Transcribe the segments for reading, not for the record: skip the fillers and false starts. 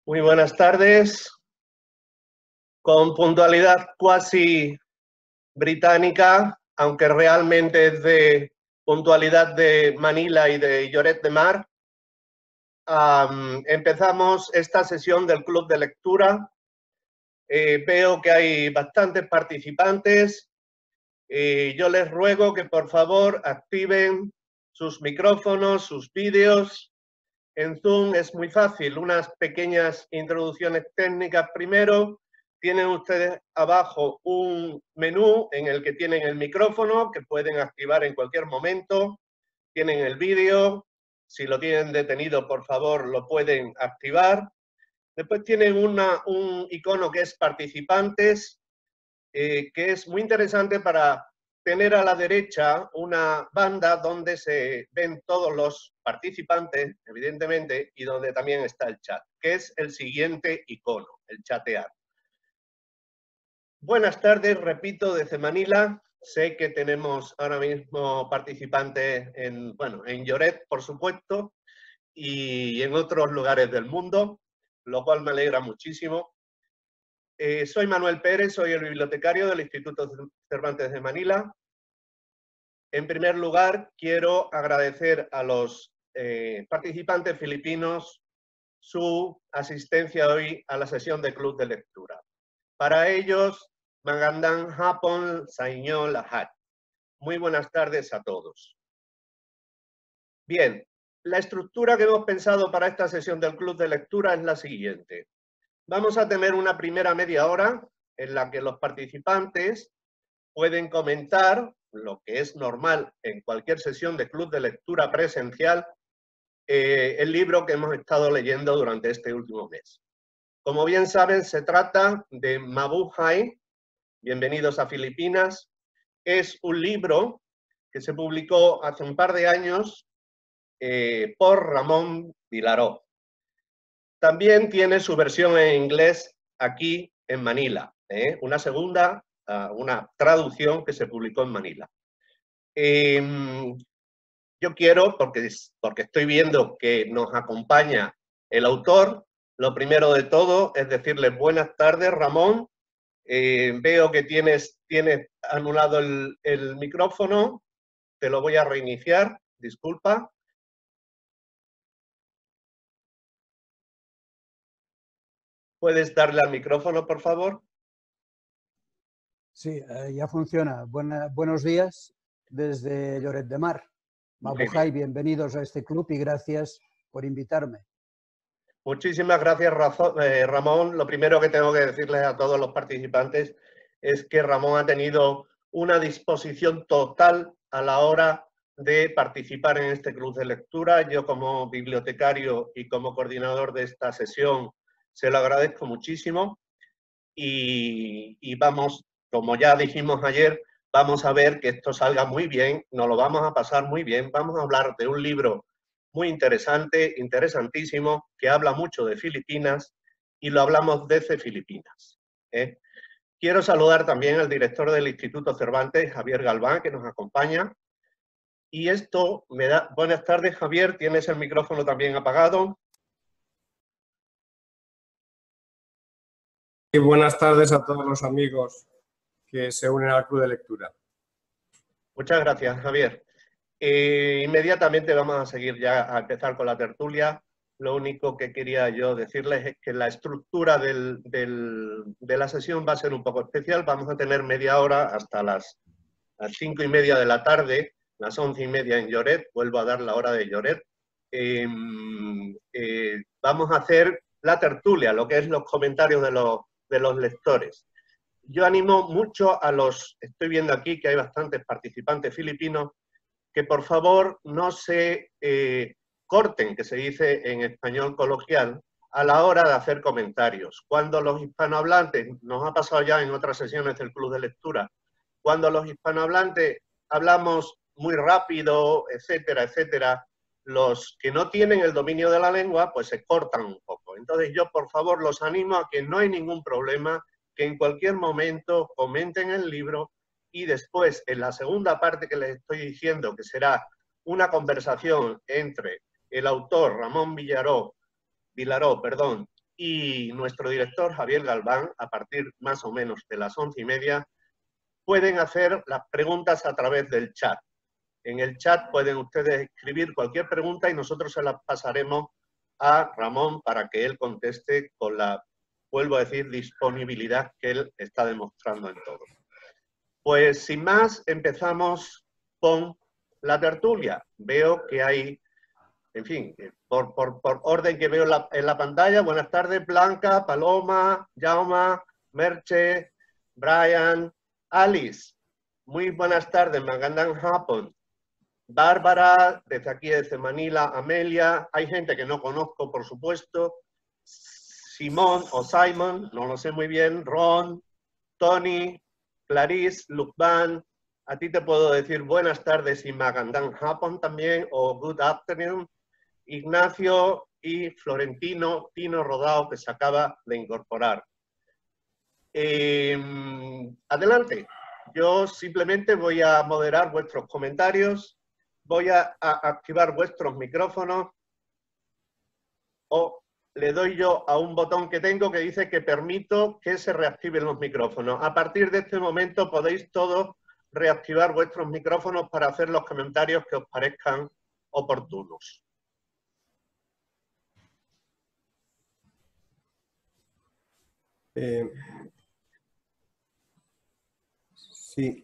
Muy buenas tardes. Con puntualidad cuasi británica, aunque realmente es de puntualidad de Manila y de Lloret de Mar, empezamos esta sesión del Club de Lectura. Veo que hay bastantes participantes. Yo les ruego que por favor activen sus micrófonos, sus vídeos. En Zoom es muy fácil, unas pequeñas introducciones técnicas primero. Tienen ustedes abajo un menú en el que tienen el micrófono, que pueden activar en cualquier momento. Tienen el vídeo, si lo tienen detenido, por favor, lo pueden activar. Después tienen un icono que es participantes, que es muy interesante para tener a la derecha una banda donde se ven todos los participantes, evidentemente, y donde también está el chat, que es el siguiente icono, el chatear. Buenas tardes, repito, desde Manila. Sé que tenemos ahora mismo participantes en Lloret, por supuesto, y en otros lugares del mundo, lo cual me alegra muchísimo. Soy Manuel Pérez, soy el bibliotecario del Instituto Cervantes de Manila. En primer lugar, quiero agradecer a los participantes filipinos su asistencia hoy a la sesión de Club de Lectura. Para ellos, Magandang hapon sa inyo lahat. Muy buenas tardes a todos. Bien, la estructura que hemos pensado para esta sesión del Club de Lectura es la siguiente. Vamos a tener una primera media hora en la que los participantes pueden comentar, lo que es normal en cualquier sesión de Club de Lectura presencial, el libro que hemos estado leyendo durante este último mes. Como bien saben, se trata de Mabuhay, Bienvenidos a Filipinas. Es un libro que se publicó hace un par de años por Ramón Vilaró. También tiene su versión en inglés aquí en Manila, una segunda, una traducción que se publicó en Manila. Yo quiero, porque estoy viendo que nos acompaña el autor, lo primero de todo es decirle buenas tardes, Ramón. Veo que tienes anulado el micrófono, te lo voy a reiniciar, disculpa. ¿Puedes darle al micrófono, por favor? Sí, ya funciona. Buenos días desde Lloret de Mar. Mabuhay, bienvenidos a este club y gracias por invitarme. Muchísimas gracias, Ramón. Lo primero que tengo que decirles a todos los participantes es que Ramón ha tenido una disposición total a la hora de participar en este club de lectura. Yo, como bibliotecario y como coordinador de esta sesión, se lo agradezco muchísimo. Y vamos, como ya dijimos ayer, vamos a ver que esto salga muy bien, nos lo vamos a pasar muy bien. Vamos a hablar de un libro muy interesante, interesantísimo, que habla mucho de Filipinas y lo hablamos desde Filipinas. Quiero saludar también al director del Instituto Cervantes, Javier Galván, que nos acompaña. Y esto me da... Buenas tardes, Javier, tienes el micrófono también apagado. Y buenas tardes a todos los amigos que se unen al Club de Lectura. Muchas gracias, Javier. Inmediatamente vamos a seguir ya a empezar con la tertulia. Lo único que quería yo decirles es que la estructura de la sesión va a ser un poco especial. Vamos a tener media hora hasta las 5:30 de la tarde, las 11:30 en Lloret. Vuelvo a dar la hora de Lloret. Vamos a hacer la tertulia, lo que es los comentarios de los lectores. Yo animo mucho a estoy viendo aquí que hay bastantes participantes filipinos, que por favor no se corten, que se dice en español coloquial, a la hora de hacer comentarios. Cuando los hispanohablantes, nos ha pasado ya en otras sesiones del Club de Lectura, cuando los hispanohablantes hablamos muy rápido, etcétera, etcétera, los que no tienen el dominio de la lengua, pues se cortan un poco. Entonces yo, por favor, los animo a que no hay ningún problema, que en cualquier momento comenten el libro y después, en la segunda parte que les estoy diciendo, que será una conversación entre el autor Ramón Vilaró y nuestro director Javier Galván, a partir más o menos de las 11:30, pueden hacer las preguntas a través del chat. En el chat pueden ustedes escribir cualquier pregunta y nosotros se las pasaremos a Ramón para que él conteste con la, vuelvo a decir, disponibilidad que él está demostrando en todo. Pues sin más, empezamos con la tertulia. Veo que hay, en fin, por orden que veo en la pantalla. Buenas tardes, Blanca, Paloma, Jaume, Merche, Brian, Alice. Muy buenas tardes, Magandang Hapon. Bárbara, desde aquí, desde Manila, Amelia. Hay gente que no conozco, por supuesto. Simón o Simon, no lo sé muy bien. Ron, Tony, Clarice, Lukman. A ti te puedo decir buenas tardes y Magandang Hapon también, o good afternoon. Ignacio y Florentino, Tino Rodao, que se acaba de incorporar. Adelante. Yo simplemente voy a moderar vuestros comentarios. Voy a activar vuestros micrófonos o le doy yo a un botón que tengo que dice que permito que se reactiven los micrófonos. A partir de este momento podéis todos reactivar vuestros micrófonos para hacer los comentarios que os parezcan oportunos. Sí,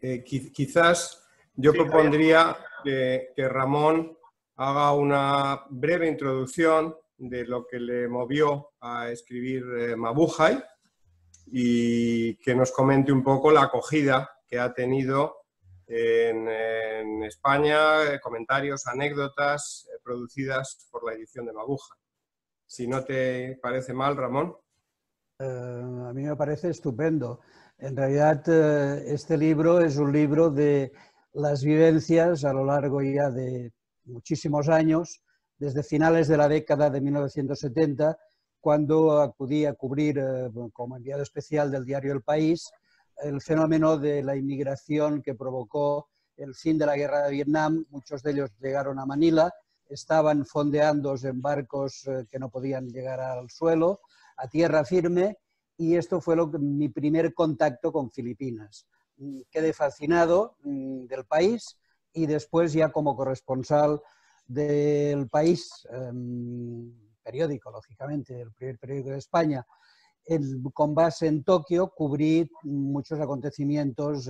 quizás yo propondría que Ramón haga una breve introducción de lo que le movió a escribir Mabuhay y que nos comente un poco la acogida que ha tenido en España, comentarios, anécdotas producidas por la edición de Mabuhay. Si no te parece mal, Ramón. A mí me parece estupendo. En realidad, este libro es un libro de las vivencias a lo largo ya de muchísimos años, desde finales de la década de 1970, cuando acudí a cubrir como enviado especial del diario El País el fenómeno de la inmigración que provocó el fin de la guerra de Vietnam. Muchos de ellos llegaron a Manila, estaban fondeando en barcos que no podían llegar al suelo, a tierra firme, y esto fue mi primer contacto con Filipinas. Quedé fascinado del país y después ya como corresponsal del País, periódico, lógicamente, el primer periódico de España, con base en Tokio, cubrí muchos acontecimientos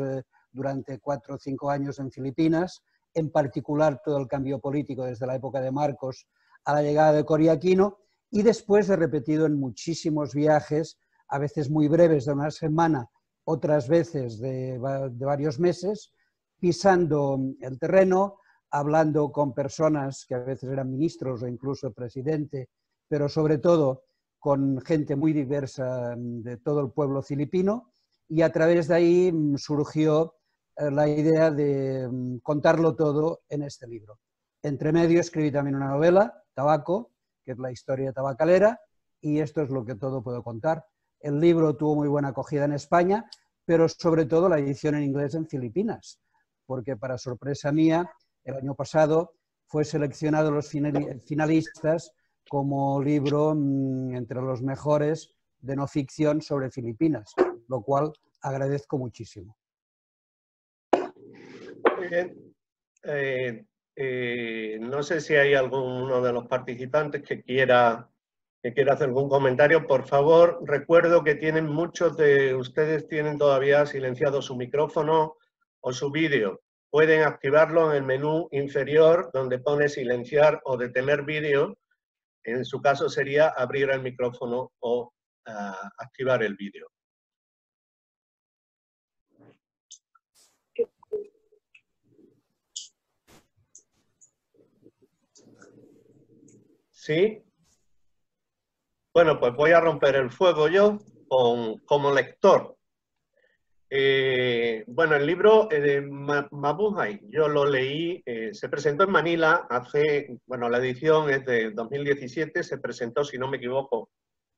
durante 4 o 5 años en Filipinas, en particular todo el cambio político desde la época de Marcos a la llegada de Cory Aquino, y después he repetido en muchísimos viajes, a veces muy breves de una semana, otras veces de varios meses, pisando el terreno, hablando con personas que a veces eran ministros o incluso presidente, pero sobre todo con gente muy diversa de todo el pueblo filipino, y a través de ahí surgió la idea de contarlo todo en este libro. Entre medio escribí también una novela, Tabaco, que es la historia tabacalera, y esto es lo que todo puedo contar. El libro tuvo muy buena acogida en España, pero sobre todo la edición en inglés en Filipinas, porque para sorpresa mía, el año pasado fue seleccionado los finalistas como libro entre los mejores de no ficción sobre Filipinas, lo cual agradezco muchísimo. Muy bien. No sé si hay alguno de los participantes que quiera hacer algún comentario. Por favor, recuerdo que muchos de ustedes tienen todavía silenciado su micrófono o su vídeo. Pueden activarlo en el menú inferior donde pone silenciar o detener vídeo. En su caso sería abrir el micrófono o activar el vídeo. ¿Sí? Bueno, pues voy a romper el fuego yo como lector. Bueno, el libro de Mabuhay, yo lo leí, se presentó en Manila bueno, la edición es de 2017, se presentó, si no me equivoco,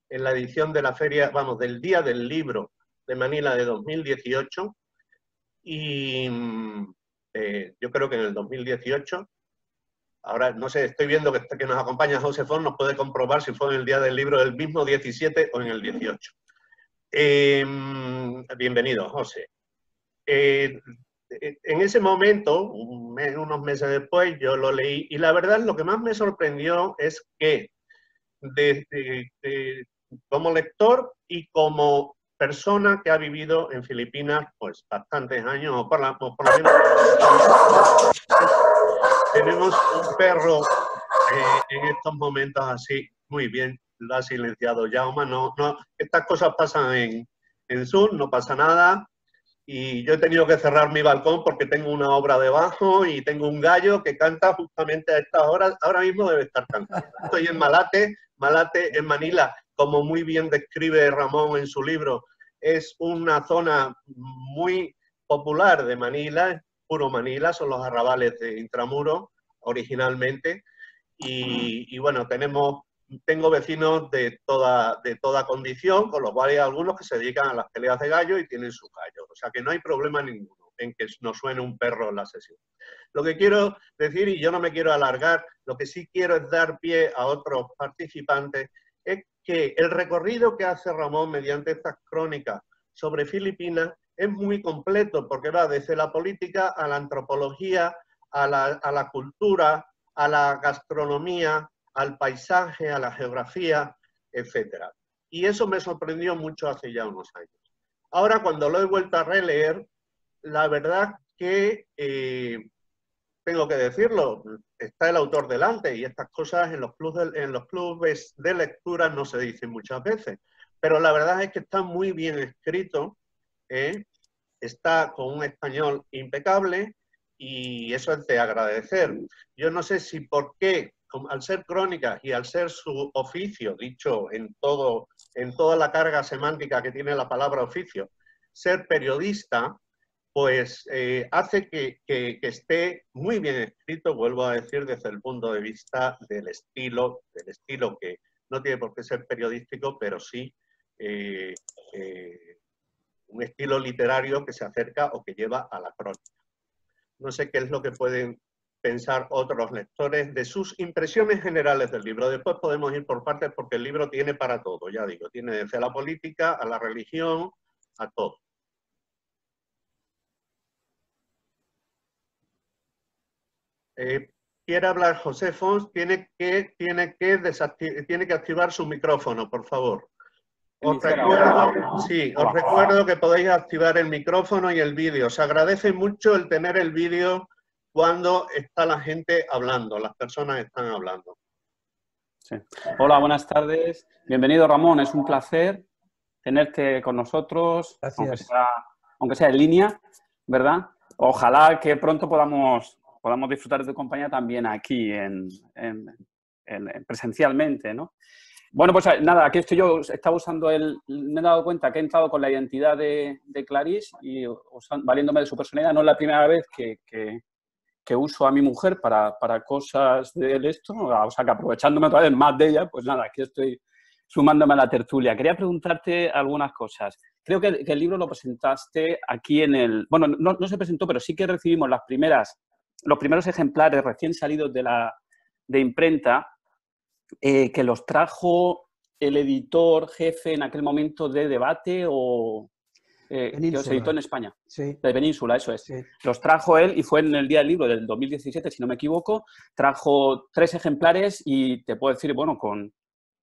en la edición de la feria, vamos, del Día del Libro de Manila de 2018, y yo creo que en el 2018, Ahora, no sé, estoy viendo que nos acompaña José Font, nos puede comprobar si fue en el día del libro del mismo 17 o en el 18. Bienvenido, José. En ese momento, unos meses después, yo lo leí y la verdad lo que más me sorprendió es que como lector y como persona que ha vivido en Filipinas pues bastantes años, o por lo menos tenemos un perro en estos momentos así, muy bien, lo ha silenciado Jaume, no, estas cosas pasan en Sur, no pasa nada. Y yo he tenido que cerrar mi balcón porque tengo una obra debajo y tengo un gallo que canta justamente a estas horas. Ahora mismo debe estar cantando. Estoy en Malate en Manila, como muy bien describe Ramón en su libro. Es una zona muy popular de Manila, puro Manila, son los arrabales de Intramuros originalmente. Y bueno, tengo vecinos de toda condición, con los cuales hay algunos que se dedican a las peleas de gallo y tienen sus gallos. O sea que no hay problema ninguno en que nos suene un perro en la sesión. Lo que quiero decir, y yo no me quiero alargar, lo que sí quiero es dar pie a otros participantes, es que el recorrido que hace Ramón mediante estas crónicas sobre Filipinas es muy completo, porque va desde la política a la antropología, a la cultura, a la gastronomía, al paisaje, a la geografía, etc. Y eso me sorprendió mucho hace ya unos años. Ahora, cuando lo he vuelto a releer, la verdad que, tengo que decirlo, está el autor delante y estas cosas en los clubes de lectura no se dicen muchas veces. Pero la verdad es que está muy bien escrito, está con un español impecable y eso es de agradecer. Yo no sé si por qué, al ser crónicas y al ser su oficio, dicho en toda la carga semántica que tiene la palabra oficio, ser periodista, pues hace que esté muy bien escrito, vuelvo a decir, desde el punto de vista del estilo que no tiene por qué ser periodístico, pero sí un estilo literario que se acerca o que lleva a la crónica. No sé qué es lo que pueden pensar otros lectores de sus impresiones generales del libro. Después podemos ir por partes porque el libro tiene para todo, ya digo, tiene desde la política a la religión, a todo. Quiere hablar José Fons, tiene que activar su micrófono, por favor. Os recuerdo que podéis activar el micrófono y el vídeo. Os agradece mucho el tener el vídeo cuando está la gente hablando, las personas están hablando. Sí. Hola, buenas tardes. Bienvenido, Ramón. Es un placer tenerte con nosotros, aunque sea en línea, ¿verdad? Ojalá que pronto podamos disfrutar de tu compañía también aquí presencialmente, ¿no? Bueno, pues nada, aquí estoy yo, estaba usando me he dado cuenta que he entrado con la identidad de Clarís y valiéndome de su personalidad. No es la primera vez que uso a mi mujer para cosas de esto, o sea que aprovechándome otra vez más de ella, pues nada, aquí estoy sumándome a la tertulia. Quería preguntarte algunas cosas. Creo que el libro lo presentaste aquí bueno, no se presentó, pero sí que recibimos los primeros ejemplares recién salidos de imprenta, que los trajo el editor jefe en aquel momento de Debate o que os editó en España. Sí. De Península, eso es. Sí. Los trajo él y fue en el Día del Libro del 2017, si no me equivoco. Trajo 3 ejemplares y te puedo decir, bueno,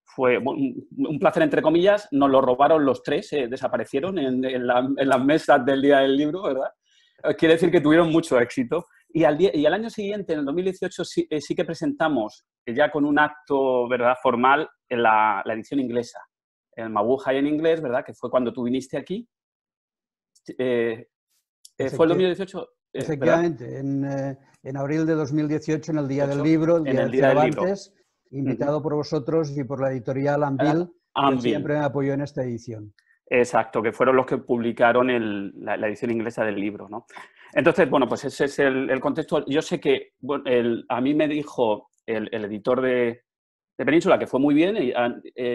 fue un placer entre comillas. Nos lo robaron los 3, desaparecieron en las mesas del Día del Libro, ¿verdad? Quiere decir que tuvieron mucho éxito. Y al año siguiente, en el 2018, sí que presentamos, ya con un acto, ¿verdad?, formal, en la edición inglesa, el Mabuhay en inglés, ¿verdad?, que fue cuando tú viniste aquí. ¿Fue el 2018? Efectivamente, en abril de 2018, en el Día del Libro, el Día de Cervantes, invitado por vosotros y por la editorial Anvil, que siempre me apoyó en esta edición. Exacto, que fueron los que publicaron la edición inglesa del libro, ¿no? Entonces, bueno, pues ese es el contexto. Yo sé que a mí me dijo el editor de Península que fue muy bien.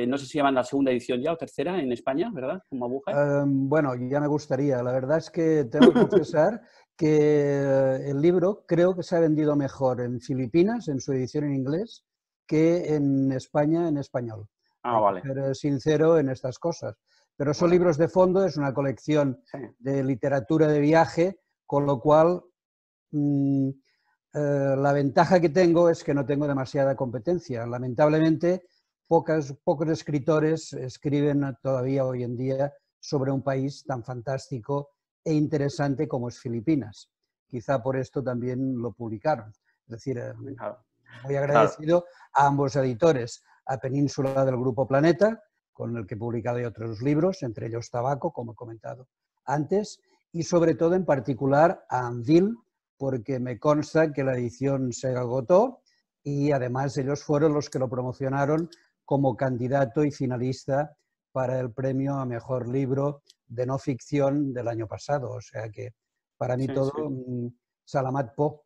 No sé si llaman la segunda edición ya o tercera en España, ¿verdad? Como Mabuhay. Bueno, ya me gustaría. La verdad es que tengo que confesar que el libro creo que se ha vendido mejor en Filipinas, en su edición en inglés, que en España en español. Ah, vale. Hay que ser sincero en estas cosas. Pero son Vale. libros de fondo, es una colección Sí. de literatura de viaje, con lo cual la ventaja que tengo es que no tengo demasiada competencia. Lamentablemente, pocos escritores escriben todavía hoy en día sobre un país tan fantástico e interesante como es Filipinas. Quizá por esto también lo publicaron. Es decir, Claro. muy agradecido a ambos editores, a Península del Grupo Planeta, con el que he publicado otros libros, entre ellos Tabaco, como he comentado antes, y sobre todo en particular a Anvil, porque me consta que la edición se agotó y además ellos fueron los que lo promocionaron como candidato y finalista para el premio a mejor libro de no ficción del año pasado. O sea que para mí Sí, todo sí. Salamat Po.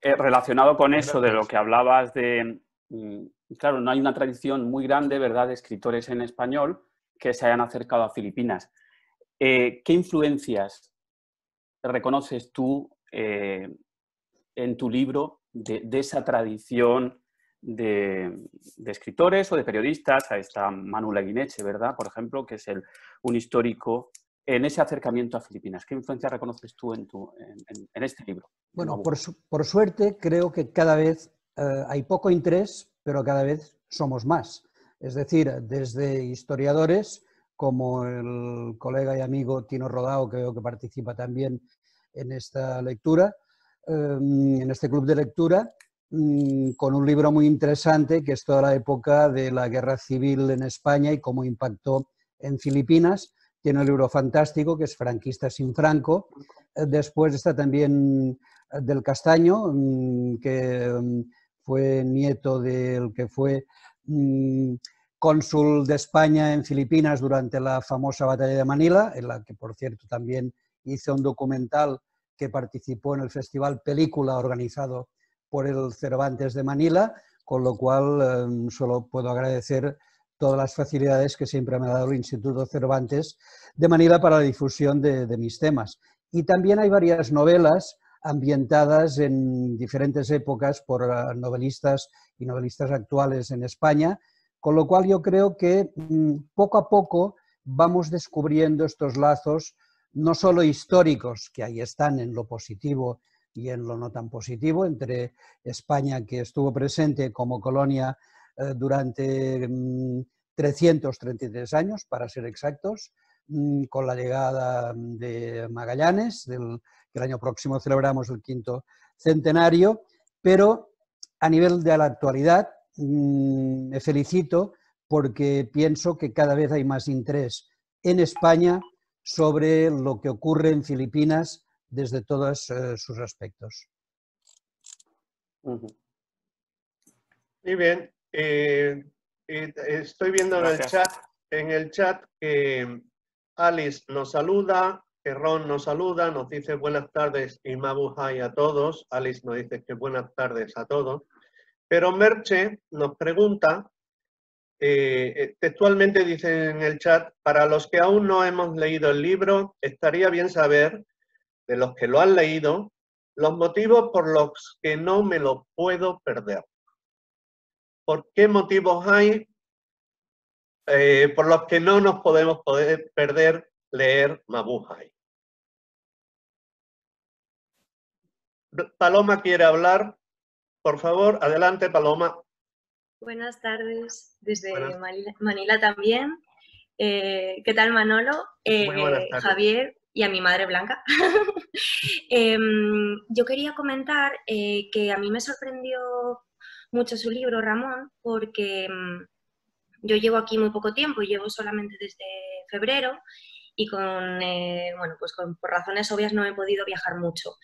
Relacionado con eso de Gracias. lo que hablabas de, claro, no hay una tradición muy grande, ¿verdad?, de escritores en español que se hayan acercado a Filipinas. ¿Qué influencias reconoces tú en tu libro de esa tradición de escritores o de periodistas? Ahí está Manu Leguineche, ¿verdad?, por ejemplo, que es un histórico en ese acercamiento a Filipinas. ¿Qué influencia reconoces tú en este libro? Bueno, por suerte creo que cada vez hay poco interés, pero cada vez somos más. Es decir, desde historiadores como el colega y amigo Tino Rodao, que veo que participa también en esta lectura, en este club de lectura, con un libro muy interesante que es toda la época de la guerra civil en España y cómo impactó en Filipinas. Tiene un libro fantástico que es Franquista sin Franco. Después está también del Castaño, que fue nieto del que fue cónsul de España en Filipinas durante la famosa batalla de Manila, en la que, por cierto, también hizo un documental que participó en el festival Película organizado por el Cervantes de Manila, con lo cual solo puedo agradecer todas las facilidades que siempre me ha dado el Instituto Cervantes de Manila para la difusión de mis temas. Y también hay varias novelas ambientadas en diferentes épocas por novelistas y novelistas actuales en España, con lo cual yo creo que poco a poco vamos descubriendo estos lazos, no solo históricos, que ahí están en lo positivo y en lo no tan positivo, entre España, que estuvo presente como colonia durante 333 años, para ser exactos, con la llegada de Magallanes, que el año próximo celebramos el 5º centenario, pero a nivel de la actualidad me felicito porque pienso que cada vez hay más interés en España sobre lo que ocurre en Filipinas desde todos sus aspectos. Muy bien. Estoy viendo en el chat que Alice nos saluda, que Ron nos saluda, nos dice buenas tardes y Mabuhay a todos. Alice nos dice que buenas tardes a todos. Pero Merche nos pregunta, textualmente dice en el chat, para los que aún no hemos leído el libro, estaría bien saber, de los que lo han leído, los motivos por los que no me lo puedo perder. ¿Por qué motivos hay por los que no nos podemos perder leer Mabuhay? Paloma quiere hablar. Por favor, adelante, Paloma. Buenas tardes, desde Manila también. ¿Qué tal, Manolo? Muy buenas tardes. Javier y a mi madre Blanca. Yo quería comentar que a mí me sorprendió mucho su libro, Ramón, porque yo llevo aquí muy poco tiempo, llevo solamente desde febrero y por razones obvias no he podido viajar mucho.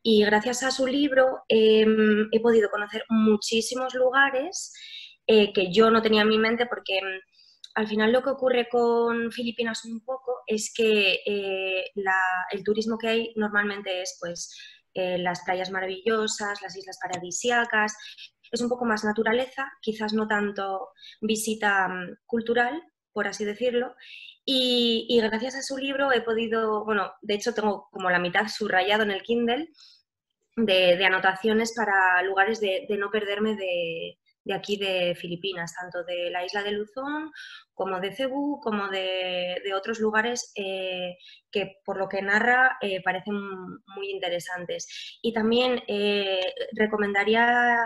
Y gracias a su libro he podido conocer muchísimos lugares que yo no tenía en mi mente porque al final lo que ocurre con Filipinas un poco es que el turismo que hay normalmente es las playas maravillosas, las islas paradisíacas, es un poco más naturaleza, quizás no tanto visita cultural, por así decirlo, y gracias a su libro he podido, bueno, de hecho tengo como la mitad subrayado en el Kindle de anotaciones para lugares de no perderme de aquí de Filipinas, tanto de la isla de Luzón como de Cebú, como de otros lugares que por lo que narra parecen muy interesantes. Y también recomendaría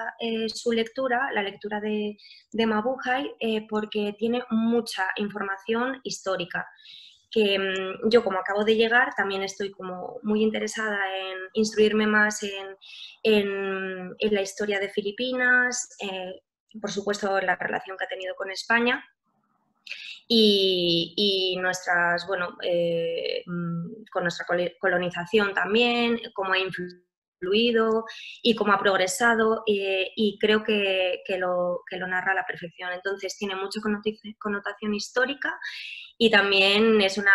su lectura, la lectura de Mabuhay, porque tiene mucha información histórica que yo, como acabo de llegar, también estoy como muy interesada en instruirme más en la historia de Filipinas, por supuesto en la relación que ha tenido con España y nuestras, bueno, con nuestra colonización también, cómo ha influido y cómo ha progresado, y creo que lo narra a la perfección. Entonces tiene mucha connotación histórica y también es una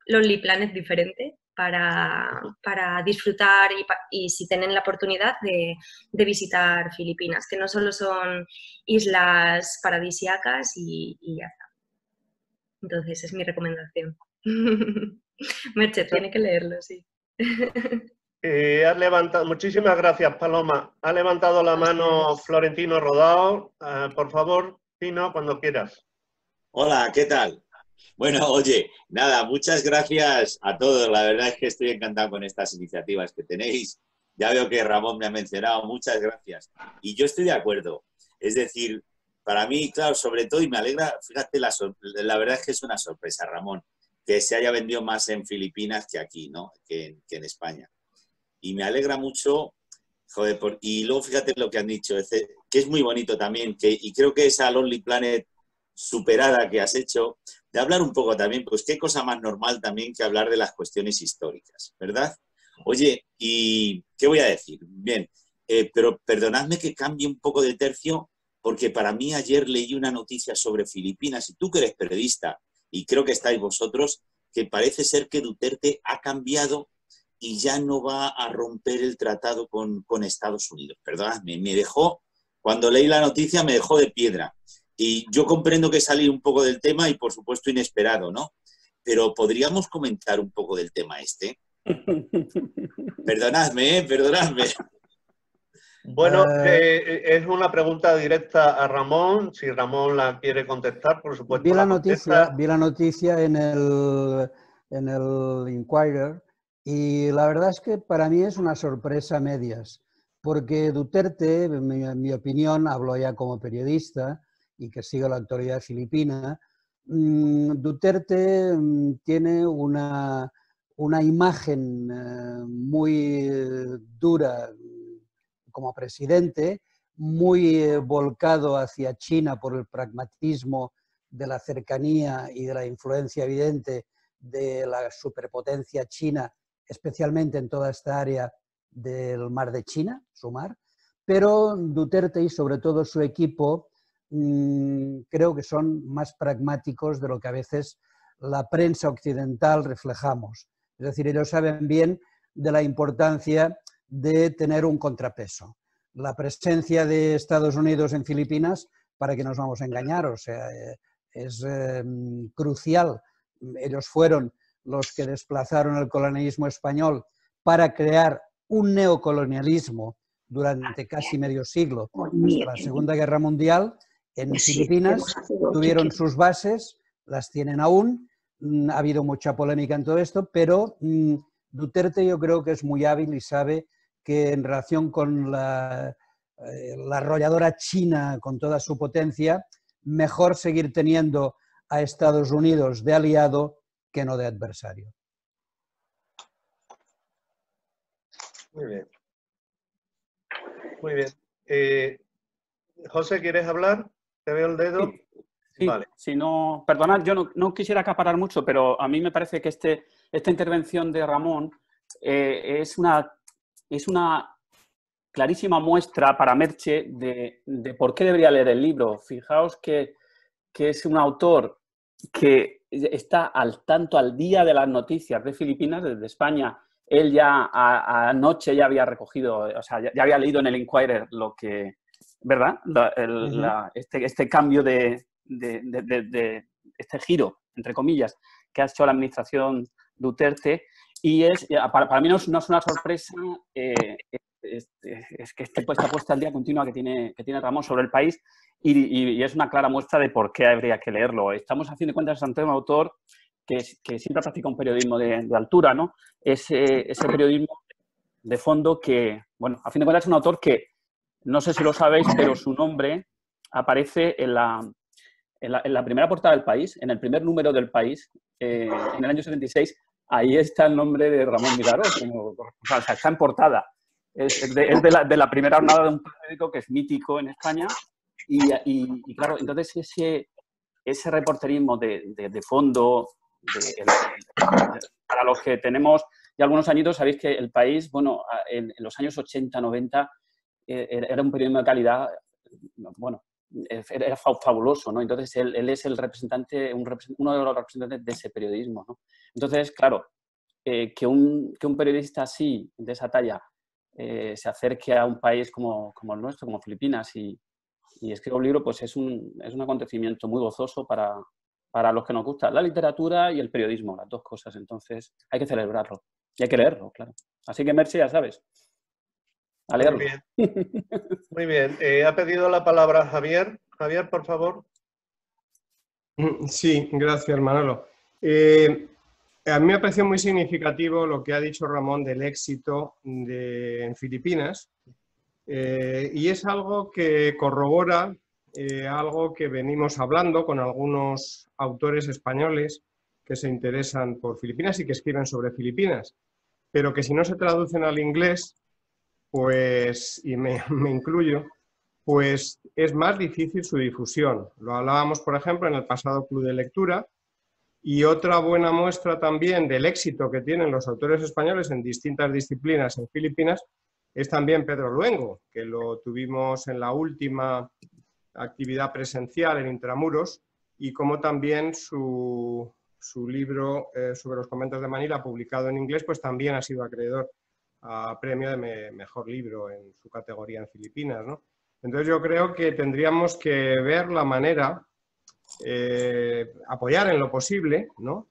Lonely Planet diferente para disfrutar y si tienen la oportunidad de visitar Filipinas, que no solo son islas paradisíacas y ya está. Entonces es mi recomendación. Merche, tiene que leerlo, sí. Has levantado, muchísimas gracias, Paloma. Ha levantado la mano Florentino Rodao. Por favor, Pino, cuando quieras. Hola, ¿qué tal? Bueno, oye, nada, muchas gracias a todos. La verdad es que estoy encantado con estas iniciativas que tenéis. Ya veo que Ramón me ha mencionado. Muchas gracias. Y yo estoy de acuerdo. Es decir, para mí, claro, sobre todo, y me alegra, fíjate, la verdad es que es una sorpresa, Ramón, que se haya vendido más en Filipinas que aquí, ¿no? Que en España. Y me alegra mucho, joder, y luego fíjate lo que han dicho, que es muy bonito también, y creo que esa Lonely Planet superada que has hecho, de hablar un poco también, pues qué cosa más normal también que hablar de las cuestiones históricas, ¿verdad? Oye, ¿y qué voy a decir? Bien, pero perdonadme que cambie un poco de tercio, porque para mí ayer leí una noticia sobre Filipinas, y tú que eres periodista, y creo que estáis vosotros, que parece ser que Duterte ha cambiado y ya no va a romper el tratado con Estados Unidos. Perdonadme, cuando leí la noticia me dejó de piedra. Y yo comprendo que salir un poco del tema y, por supuesto, inesperado, ¿no? Pero ¿podríamos comentar un poco del tema este? Perdonadme, perdonadme. Bueno, es una pregunta directa a Ramón. Si Ramón la quiere contestar, por supuesto Vi la noticia en el Inquirer y la verdad es que para mí es una sorpresa a medias, porque Duterte, en mi opinión, hablo ya como periodista y que sigo la actualidad filipina, Duterte tiene una imagen muy dura como presidente, muy volcado hacia China por el pragmatismo de la cercanía y de la influencia evidente de la superpotencia china, especialmente en toda esta área del mar de China, su mar, pero Duterte y sobre todo su equipo creo que son más pragmáticos de lo que a veces la prensa occidental reflejamos. Es decir, ellos saben bien de la importancia de tener un contrapeso. La presencia de Estados Unidos en Filipinas, para que nos vamos a engañar, o sea, es crucial. Ellos fueron los que desplazaron el colonialismo español para crear un neocolonialismo durante casi medio siglo, hasta la Segunda Guerra Mundial. En Filipinas tuvieron sus bases, las tienen aún, ha habido mucha polémica en todo esto, pero Duterte yo creo que es muy hábil y sabe que en relación con la arrolladora China, con toda su potencia, mejor seguir teniendo a Estados Unidos de aliado que no de adversario. Muy bien. Muy bien. José, ¿quieres hablar? ¿Te veo el dedo? Sí. Sí, vale. Si no, perdonad, yo no quisiera acaparar mucho, pero a mí me parece que esta intervención de Ramón es una clarísima muestra para Merche de por qué debería leer el libro. Fijaos que es un autor que está al día de las noticias de Filipinas, desde España. Él ya anoche ya había recogido, o sea, ya había leído en el Inquirer lo que, ¿verdad? Este cambio de este giro, entre comillas, que ha hecho la administración Duterte. Y para mí no es una sorpresa, es que esta puesta al día continua que tiene Ramón sobre el país y es una clara muestra de por qué habría que leerlo. Estamos, a fin de cuentas, ante un autor que siempre practica un periodismo de altura, ¿no? Ese periodismo de fondo que, bueno, a fin de cuentas es un autor que, no sé si lo sabéis, pero su nombre aparece en la primera portada del País, en el primer número del País, en el año 76. Ahí está el nombre de Ramón Vilaró, o sea, está en portada. Es de la primera jornada de un periódico que es mítico en España y claro, entonces ese reporterismo de fondo, para los que tenemos ya algunos añitos, sabéis que el País, bueno, en los años 80, 90, era un periodismo de calidad, bueno, era fabuloso, ¿no? Entonces él es el representante, uno de los representantes de ese periodismo, ¿no? Entonces, claro, que un periodista así, de esa talla, se acerque a un país como el nuestro, como Filipinas, y escriba un libro, pues es un acontecimiento muy gozoso para los que nos gusta la literatura y el periodismo, las dos cosas. Entonces, hay que celebrarlo y hay que leerlo, claro. Así que, Merche, ya sabes, a leerlo. Muy bien. Muy bien. Ha pedido la palabra Javier. Javier, por favor. Sí, gracias, Manolo. A mí me ha parecido muy significativo lo que ha dicho Ramón del éxito en Filipinas, y es algo que corrobora algo que venimos hablando con algunos autores españoles que se interesan por Filipinas y que escriben sobre Filipinas, pero que si no se traducen al inglés, pues, y me incluyo, pues es más difícil su difusión. Lo hablábamos, por ejemplo, en el pasado Club de Lectura. Y otra buena muestra también del éxito que tienen los autores españoles en distintas disciplinas en Filipinas es también Pedro Luengo, que lo tuvimos en la última actividad presencial en Intramuros, y como también su libro sobre los conventos de Manila, publicado en inglés, pues también ha sido acreedor a premio de mejor libro en su categoría en Filipinas, ¿no? Entonces yo creo que tendríamos que ver la manera, apoyar en lo posible, ¿no?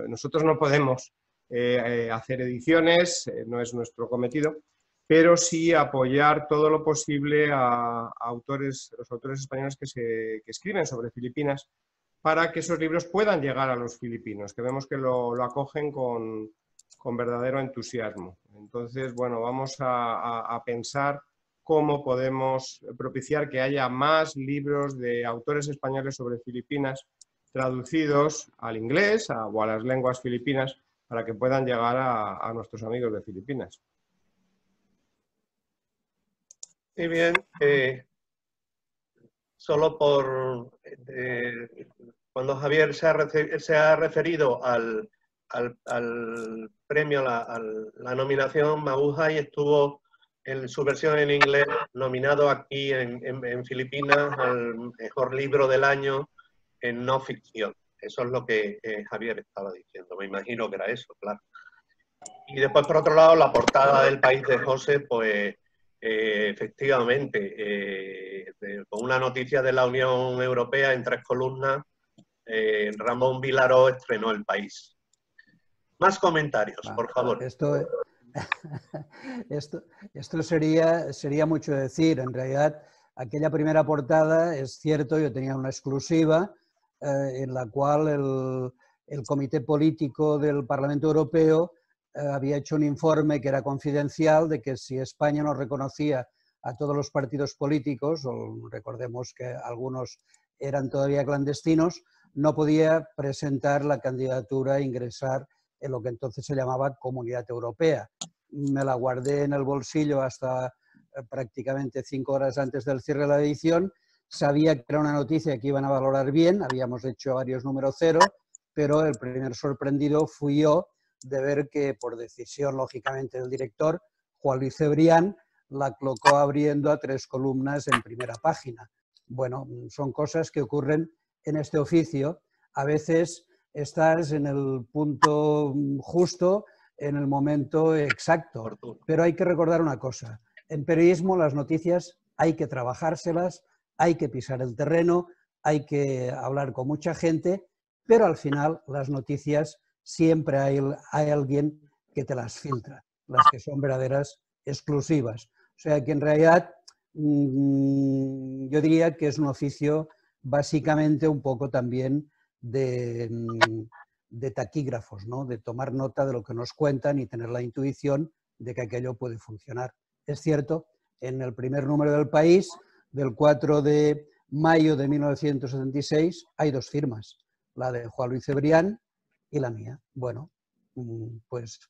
Nosotros no podemos hacer ediciones, no es nuestro cometido, pero sí apoyar todo lo posible a los autores españoles que escriben sobre Filipinas, para que esos libros puedan llegar a los filipinos, que vemos que lo acogen con verdadero entusiasmo. Entonces, bueno, vamos a pensar cómo podemos propiciar que haya más libros de autores españoles sobre Filipinas traducidos al inglés o a las lenguas filipinas, para que puedan llegar a nuestros amigos de Filipinas. Muy bien. Solo cuando Javier se ha referido al premio, a la nominación, Mabuhay estuvo en su versión en inglés nominado aquí en Filipinas al mejor libro del año en no ficción. Eso es lo que Javier estaba diciendo. Me imagino que era eso, claro. Y después, por otro lado, la portada del País de José, pues efectivamente, con una noticia de la Unión Europea en 3 columnas, Ramón Vilaró estrenó El País. Más comentarios, por favor. Esto sería mucho decir. En realidad, aquella primera portada, es cierto, yo tenía una exclusiva en la cual el Comité Político del Parlamento Europeo había hecho un informe que era confidencial de que si España no reconocía a todos los partidos políticos, o recordemos que algunos eran todavía clandestinos, no podía presentar la candidatura e ingresar en lo que entonces se llamaba Comunidad Europea. Me la guardé en el bolsillo hasta prácticamente 5 horas antes del cierre de la edición. Sabía que era una noticia que iban a valorar bien, habíamos hecho varios números 0, pero el primer sorprendido fui yo de ver que, por decisión lógicamente del director, Juan Luis Cebrián la colocó abriendo a 3 columnas en primera página. Bueno, son cosas que ocurren en este oficio. A veces estás en el punto justo, en el momento exacto, pero hay que recordar una cosa. En periodismo las noticias hay que trabajárselas, hay que pisar el terreno, hay que hablar con mucha gente pero al final las noticias siempre hay alguien que te las filtra, las que son verdaderas exclusivas. O sea que en realidad yo diría que es un oficio básicamente un poco también de taquígrafos, ¿no? De tomar nota de lo que nos cuentan y tener la intuición de que aquello puede funcionar. Es cierto, en el primer número del País, del 4 de mayo de 1976, hay 2 firmas, la de Juan Luis Cebrián y la mía. Bueno, pues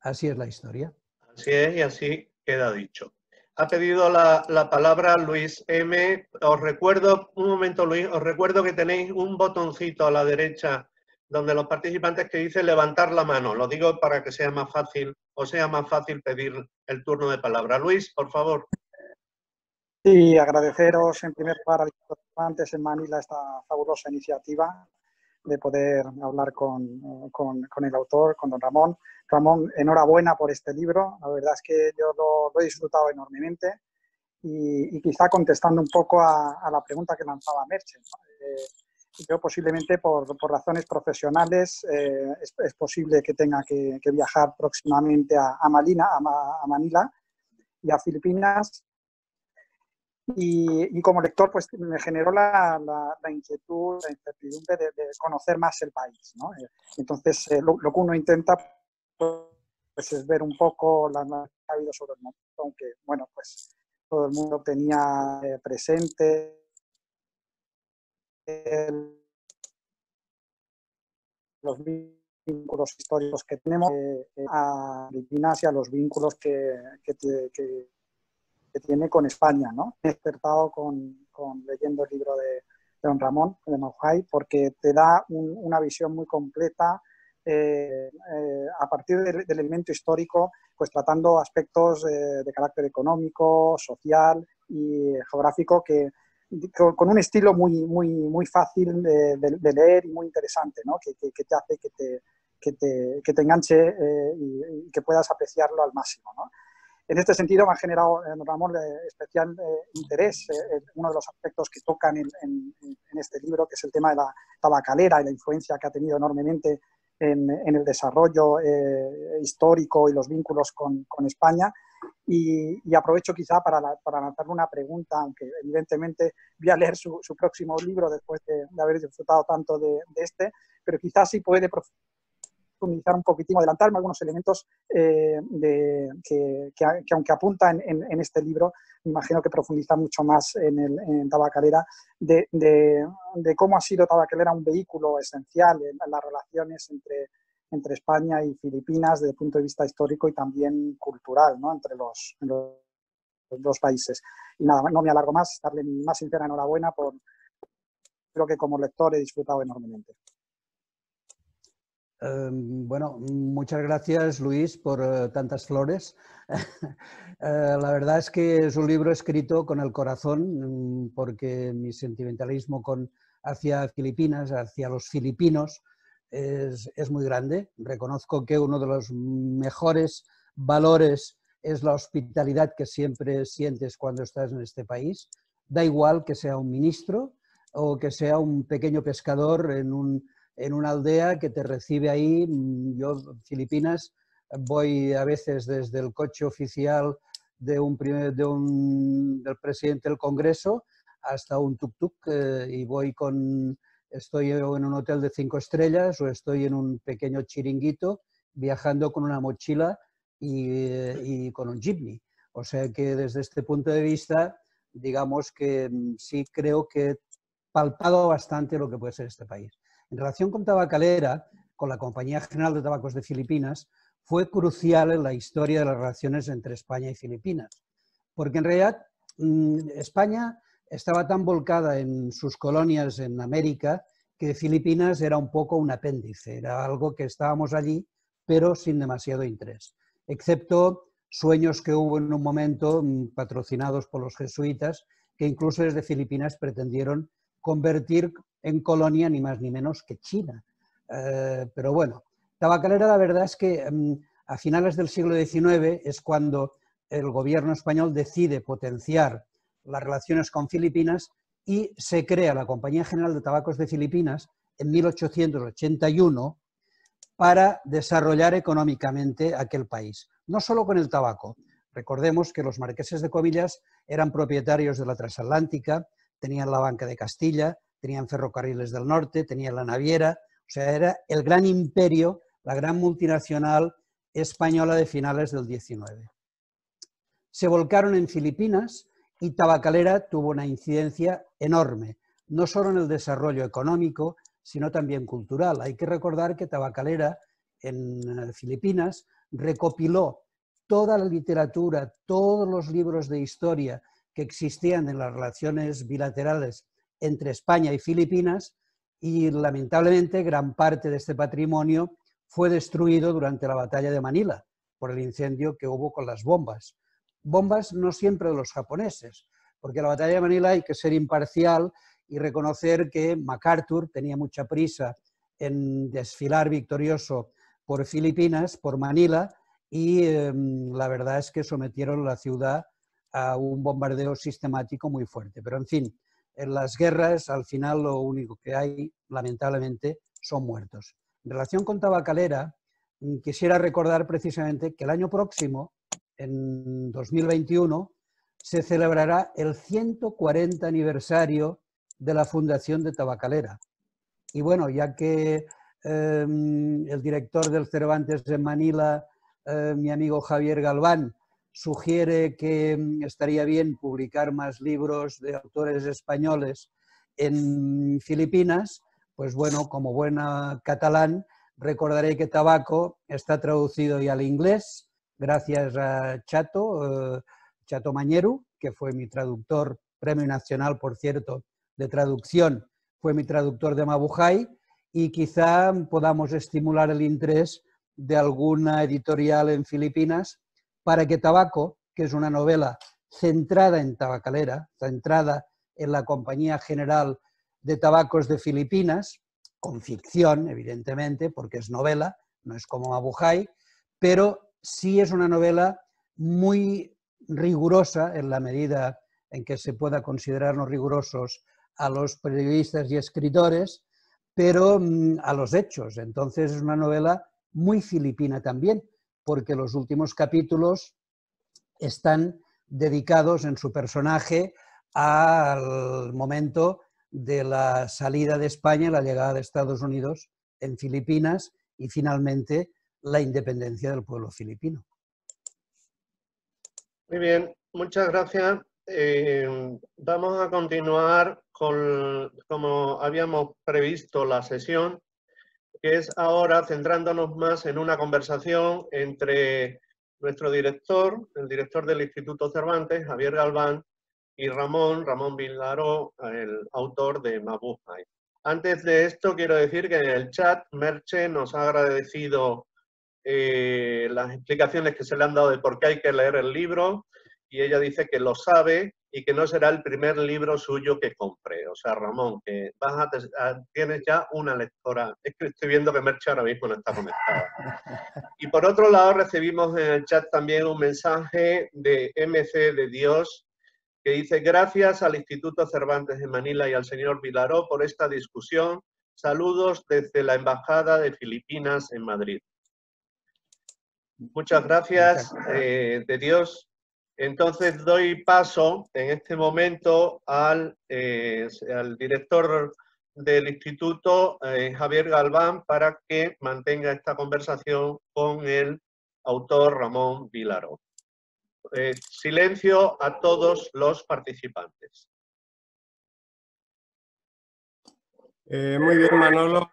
así es la historia. Así es y así queda dicho. Ha pedido la palabra Luis M. Os recuerdo, un momento Luis, os recuerdo que tenéis un botoncito a la derecha donde los participantes que dice levantar la mano. Lo digo para que sea más fácil, o sea más fácil pedir el turno de palabra. Luis, por favor. Y agradeceros en primer lugar a los participantes en Manila esta fabulosa iniciativa de poder hablar con el autor, con don Ramón. Ramón, enhorabuena por este libro. La verdad es que yo lo he disfrutado enormemente y quizá contestando un poco a la pregunta que lanzaba Merche, ¿no? Yo posiblemente por razones profesionales es posible que tenga que viajar próximamente a Manila y a Filipinas. Y como lector, pues me generó la inquietud, la incertidumbre de conocer más el país, ¿no? Entonces, lo que uno intenta pues, es ver un poco las noticias que ha habido sobre el mundo, aunque, bueno, pues todo el mundo tenía presente los vínculos históricos que tenemos a Filipinas y a los vínculos que tiene con España, ¿no? He despertado leyendo el libro de don Ramón, de Maujay, porque te da una visión muy completa a partir del elemento histórico, pues tratando aspectos de carácter económico, social y geográfico con un estilo muy fácil de leer y muy interesante, ¿no? Que te hace que te enganche y que puedas apreciarlo al máximo, ¿no? En este sentido me ha generado, Ramón, especial interés uno de los aspectos que tocan en este libro, que es el tema de la tabacalera y la influencia que ha tenido enormemente en el desarrollo histórico y los vínculos con España. Y aprovecho quizá para lanzarle una pregunta, aunque evidentemente voy a leer su próximo libro después de haber disfrutado tanto de este, pero quizás sí puede profundizar un poquitín, adelantarme algunos elementos que aunque apunta en este libro, me imagino que profundiza mucho más en Tabacalera, de cómo ha sido Tabacalera un vehículo esencial en las relaciones entre España y Filipinas desde el punto de vista histórico y también cultural, ¿no? Entre los dos países. Y nada, no me alargo más, darle mi más sincera enhorabuena por lo que como lector he disfrutado enormemente. Bueno, muchas gracias, Luis, por tantas flores. La verdad es que es un libro escrito con el corazón, porque mi sentimentalismo hacia Filipinas, hacia los filipinos, es muy grande. Reconozco que uno de los mejores valores es la hospitalidad que siempre sientes cuando estás en este país. Da igual que sea un ministro o que sea un pequeño pescador en una aldea que te recibe ahí. Yo, Filipinas, voy a veces desde el coche oficial del presidente del Congreso hasta un tuk-tuk y estoy en un hotel de 5 estrellas o estoy en un pequeño chiringuito viajando con una mochila y con un jeepney. O sea que desde este punto de vista, digamos que sí creo que he palpado bastante lo que puede ser este país. En relación con Tabacalera, con la Compañía General de Tabacos de Filipinas, fue crucial en la historia de las relaciones entre España y Filipinas, porque en realidad España estaba tan volcada en sus colonias en América que Filipinas era un poco un apéndice, era algo que estábamos allí, pero sin demasiado interés, excepto sueños que hubo en un momento patrocinados por los jesuitas, que incluso desde Filipinas pretendieron convertir en colonia ni más ni menos que China. Pero bueno, Tabacalera la verdad es que a finales del siglo XIX es cuando el gobierno español decide potenciar las relaciones con Filipinas y se crea la Compañía General de Tabacos de Filipinas en 1881 para desarrollar económicamente aquel país. No solo con el tabaco. Recordemos que los marqueses de Covillas eran propietarios de la transatlántica, tenían la Banca de Castilla, tenían Ferrocarriles del Norte, tenían la Naviera, o sea, era el gran imperio, la gran multinacional española de finales del XIX. Se volcaron en Filipinas y Tabacalera tuvo una incidencia enorme, no solo en el desarrollo económico, sino también cultural. Hay que recordar que Tabacalera en Filipinas recopiló toda la literatura, todos los libros de historia que existían en las relaciones bilaterales entre España y Filipinas y lamentablemente gran parte de este patrimonio fue destruido durante la batalla de Manila por el incendio que hubo con las bombas. Bombas no siempre de los japoneses, porque en la batalla de Manila hay que ser imparcial y reconocer que MacArthur tenía mucha prisa en desfilar victorioso por Filipinas, por Manila, y la verdad es que sometieron la ciudad a un bombardeo sistemático muy fuerte. Pero en fin, en las guerras al final lo único que hay, lamentablemente, son muertos. En relación con Tabacalera, quisiera recordar precisamente que el año próximo, en 2021, se celebrará el 140 aniversario de la fundación de Tabacalera. Y bueno, ya que el director del Cervantes de Manila, mi amigo Javier Galván, sugiere que estaría bien publicar más libros de autores españoles en Filipinas, pues bueno, como buena catalán, recordaré que Tabaco está traducido ya al inglés, gracias a Chato Mañeru, que fue mi traductor, Premio Nacional, por cierto, de traducción, fue mi traductor de Mabuhay, y quizá podamos estimular el interés de alguna editorial en Filipinas para que Tabaco, que es una novela centrada en Tabacalera, centrada en la Compañía General de Tabacos de Filipinas, con ficción, evidentemente, porque es novela, no es como Mabuhay, pero sí es una novela muy rigurosa en la medida en que se pueda considerarnos rigurosos a los periodistas y escritores, pero a los hechos. Entonces es una novela muy filipina también, porque los últimos capítulos están dedicados en su personaje al momento de la salida de España y la llegada de Estados Unidos en Filipinas y finalmente la independencia del pueblo filipino. Muy bien, muchas gracias. Vamos a continuar con, como habíamos previsto, la sesión, que es ahora centrándonos más en una conversación entre nuestro director, el director del Instituto Cervantes, Javier Galván, y Ramón Vilaró, el autor de Mabuhay. Antes de esto, quiero decir que en el chat Merche nos ha agradecido las explicaciones que se le han dado de por qué hay que leer el libro, y ella dice que lo sabe y que no será el primer libro suyo que compre. O sea, Ramón, que tienes ya una lectora. Es que estoy viendo que Merche ahora mismo no está conectada. Y por otro lado, recibimos en el chat también un mensaje de MC de Dios, que dice: gracias al Instituto Cervantes de Manila y al señor Vilaró por esta discusión. Saludos desde la Embajada de Filipinas en Madrid. Muchas gracias, de Dios. Entonces doy paso en este momento al director del Instituto, Javier Galván, para que mantenga esta conversación con el autor Ramón Vilaró. Silencio a todos los participantes. Muy bien, Manolo.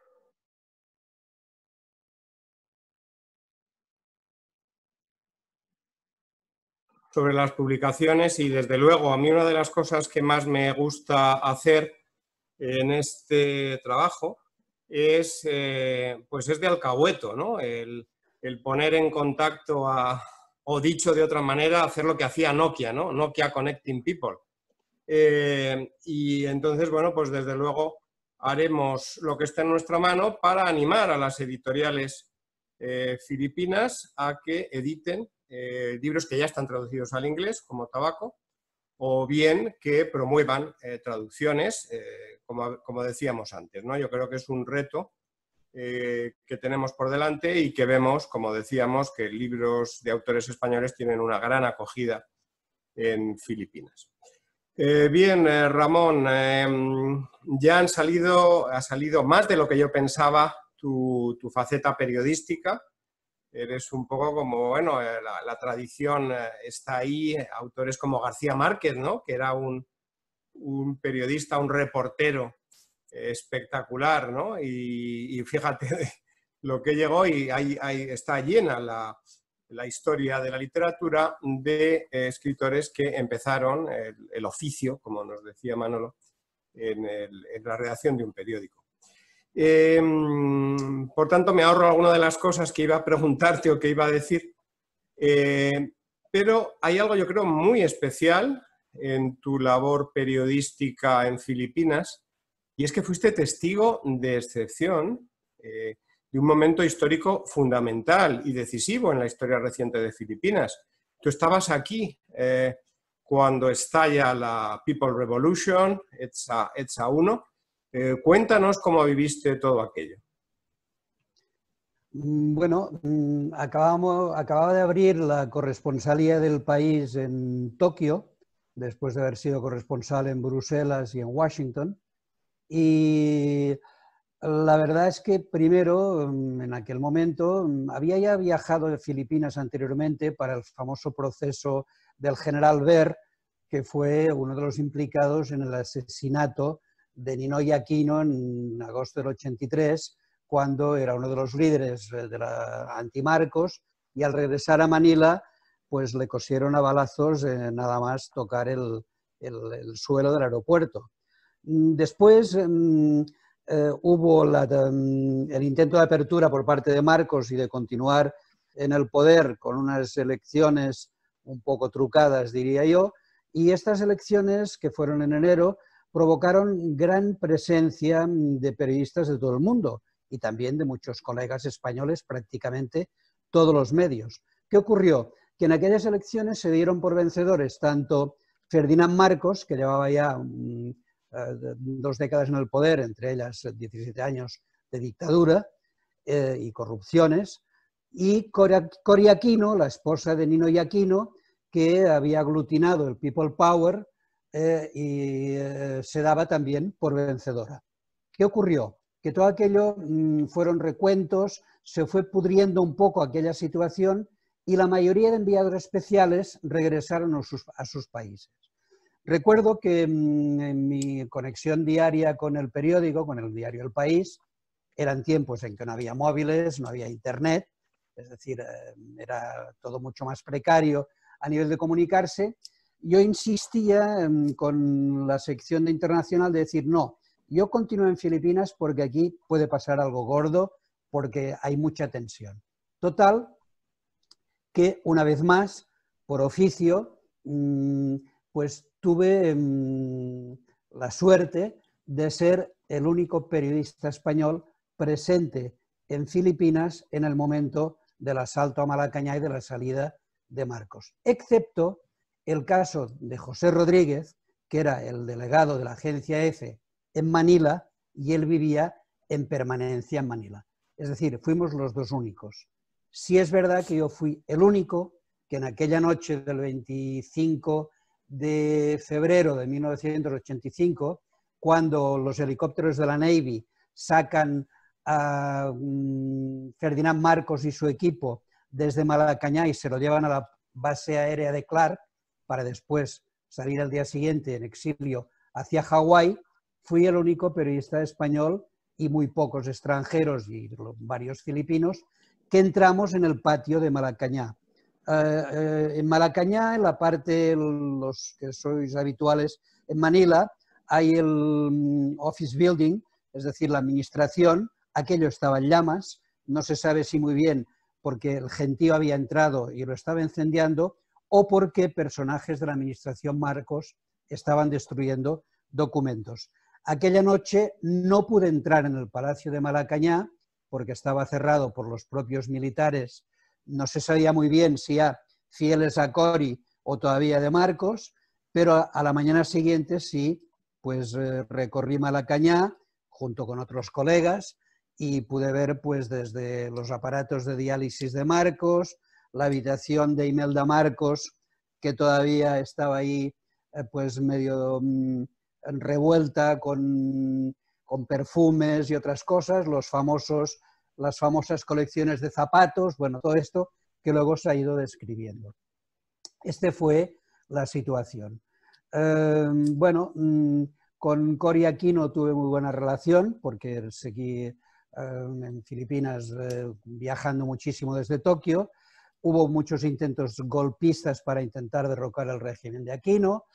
Sobre las publicaciones, y desde luego a mí una de las cosas que más me gusta hacer en este trabajo es, pues es de alcahueto, ¿no? El poner en contacto o dicho de otra manera, hacer lo que hacía Nokia, ¿no? Nokia Connecting People. Y entonces, bueno, pues desde luego haremos lo que esté en nuestra mano para animar a las editoriales filipinas a que editen libros que ya están traducidos al inglés, como Tabaco, o bien que promuevan traducciones como decíamos antes, ¿no? Yo creo que es un reto que tenemos por delante y que vemos, como decíamos, que libros de autores españoles tienen una gran acogida en Filipinas. Bien, Ramón, ya ha salido más de lo que yo pensaba tu faceta periodística. Eres un poco como, bueno, la tradición está ahí, autores como García Márquez, ¿no? Que era un periodista, un reportero espectacular, ¿no? Y fíjate lo que llegó y ahí está llena la historia de la literatura de escritores que empezaron el oficio, como nos decía Manolo, en la redacción de un periódico. Por tanto, me ahorro alguna de las cosas que iba a preguntarte o que iba a decir, pero hay algo, yo creo, muy especial en tu labor periodística en Filipinas, y es que fuiste testigo de excepción de un momento histórico fundamental y decisivo en la historia reciente de Filipinas. Tú estabas aquí cuando estalla la People Revolution, ETSA 1. Cuéntanos cómo viviste todo aquello. Bueno, acababa de abrir la corresponsalía del país en Tokio, después de haber sido corresponsal en Bruselas y en Washington. Y la verdad es que primero, en aquel momento, había ya viajado a Filipinas anteriormente para el famoso proceso del general Ver, que fue uno de los implicados en el asesinato de Ninoy Aquino en agosto del 83, cuando era uno de los líderes de la anti-Marcos, y al regresar a Manila, pues le cosieron a balazos nada más tocar el suelo del aeropuerto. Después hubo el intento de apertura por parte de Marcos y de continuar en el poder con unas elecciones un poco trucadas, diría yo, y estas elecciones, que fueron en enero, provocaron gran presencia de periodistas de todo el mundo y también de muchos colegas españoles, prácticamente todos los medios. ¿Qué ocurrió? Que en aquellas elecciones se dieron por vencedores tanto Ferdinand Marcos, que llevaba ya 2 décadas en el poder, entre ellas 17 años de dictadura y corrupciones, y Cory Aquino, la esposa de Ninoy Aquino, que había aglutinado el People Power y se daba también por vencedora. ¿Qué ocurrió? Que todo aquello fueron recuentos, se fue pudriendo un poco aquella situación y la mayoría de enviados especiales regresaron a sus países. Recuerdo que en mi conexión diaria con el periódico, con el diario El País, eran tiempos en que no había móviles, no había internet, es decir, era todo mucho más precario a nivel de comunicarse. Yo insistía con la sección de internacional de decir, no, yo continúo en Filipinas porque aquí puede pasar algo gordo, porque hay mucha tensión. Total, que una vez más, por oficio, pues tuve la suerte de ser el único periodista español presente en Filipinas en el momento del asalto a Malacañá y de la salida de Marcos, excepto el caso de José Rodríguez, que era el delegado de la agencia EFE en Manila, y él vivía en permanencia en Manila. Es decir, fuimos los dos únicos. Sí es verdad que yo fui el único que en aquella noche del 25 de febrero de 1985, cuando los helicópteros de la Navy sacan a Ferdinand Marcos y su equipo desde Malacañá y se lo llevan a la base aérea de Clark para después salir al día siguiente en exilio hacia Hawái, fui el único periodista español y muy pocos extranjeros y varios filipinos que entramos en el patio de Malacañá. En Malacañá, en la parte, los que sois habituales en Manila, hay el Office Building, es decir, la administración. Aquello estaba en llamas, no se sabe si muy bien porque el gentío había entrado y lo estaba incendiando o porque personajes de la administración Marcos estaban destruyendo documentos. Aquella noche no pude entrar en el Palacio de Malacañá porque estaba cerrado por los propios militares. No se sabía muy bien si ya fieles a Cory o todavía de Marcos, pero a la mañana siguiente sí pues recorrí Malacañá junto con otros colegas y pude ver pues desde los aparatos de diálisis de Marcos, la habitación de Imelda Marcos, que todavía estaba ahí pues medio revuelta con perfumes y otras cosas, las famosas colecciones de zapatos, bueno, todo esto que luego se ha ido describiendo. Esta fue la situación. Bueno, con Cory Aquino tuve muy buena relación porque seguí en Filipinas viajando muchísimo desde Tokio. Hubo muchos intentos golpistas para intentar derrocar el régimen de Aquino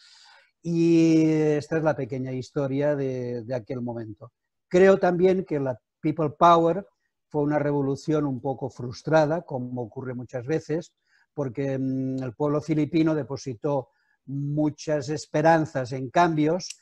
y esta es la pequeña historia de aquel momento. Creo también que la People Power fue una revolución un poco frustrada, como ocurre muchas veces, porque el pueblo filipino depositó muchas esperanzas en cambios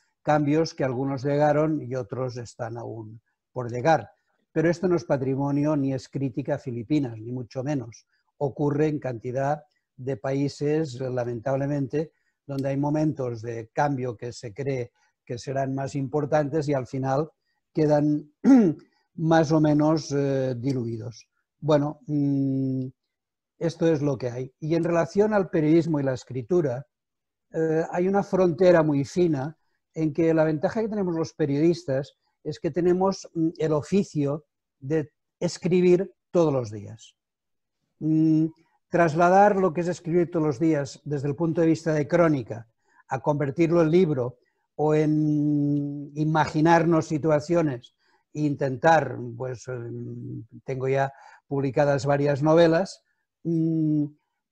que algunos llegaron y otros están aún por llegar. Pero esto no es patrimonio ni es crítica a Filipinas, ni mucho menos. Ocurre en cantidad de países, lamentablemente, donde hay momentos de cambio que se cree que serán más importantes y al final quedan más o menos diluidos. Bueno, esto es lo que hay. Y en relación al periodismo y la escritura, hay una frontera muy fina en que la ventaja que tenemos los periodistas es que tenemos el oficio de escribir todos los días. Trasladar lo que es escribir todos los días desde el punto de vista de crónica a convertirlo en libro o en imaginarnos situaciones e intentar, pues tengo ya publicadas varias novelas,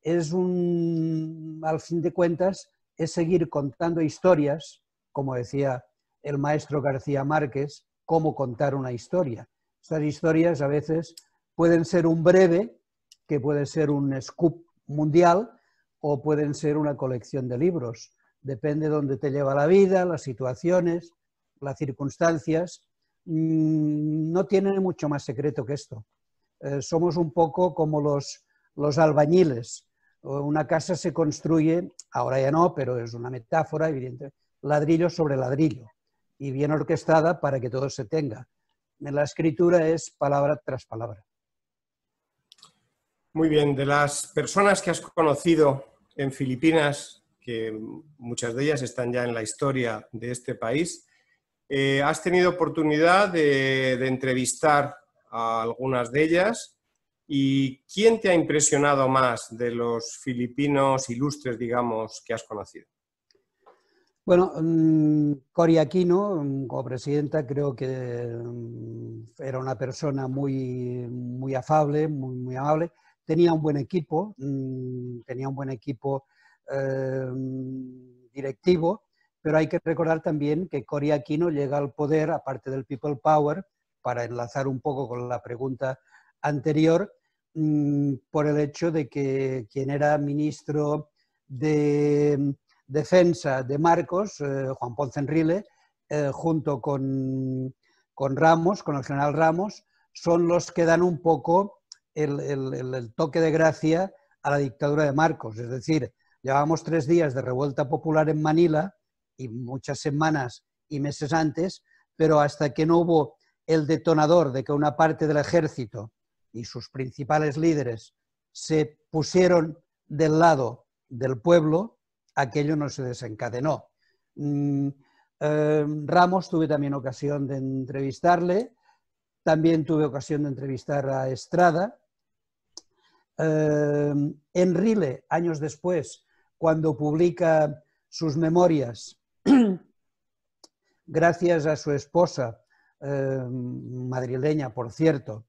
es al fin de cuentas, es seguir contando historias, como decía el maestro García Márquez, cómo contar una historia. Estas historias a veces pueden ser un breve, que puede ser un scoop mundial, o pueden ser una colección de libros. Depende de dónde te lleva la vida, las situaciones, las circunstancias. No tiene mucho más secreto que esto. Somos un poco como los albañiles. Una casa se construye, ahora ya no, pero es una metáfora evidente, ladrillo sobre ladrillo y bien orquestada para que todo se tenga. En la escritura es palabra tras palabra. Muy bien, de las personas que has conocido en Filipinas, que muchas de ellas están ya en la historia de este país, has tenido oportunidad de entrevistar a algunas de ellas. ¿Y quién te ha impresionado más de los filipinos ilustres, digamos, que has conocido? Bueno, Cory Aquino, como presidenta, creo que era una persona muy afable, muy amable. Tenía un buen equipo, directivo, pero hay que recordar también que Cory Aquino llega al poder, aparte del People Power, para enlazar un poco con la pregunta anterior, por el hecho de que quien era ministro de Defensa de Marcos, Juan Ponce Enrile, junto con Ramos, con el general Ramos, son los que dan un poco el toque de gracia a la dictadura de Marcos. Es decir, llevábamos 3 días de revuelta popular en Manila y muchas semanas y meses antes, pero hasta que no hubo el detonador de que una parte del ejército y sus principales líderes se pusieron del lado del pueblo, aquello no se desencadenó. Ramos tuve también ocasión de entrevistarle, también tuve ocasión de entrevistar a Estrada. Enrile, años después, cuando publica sus memorias, gracias a su esposa, madrileña, por cierto,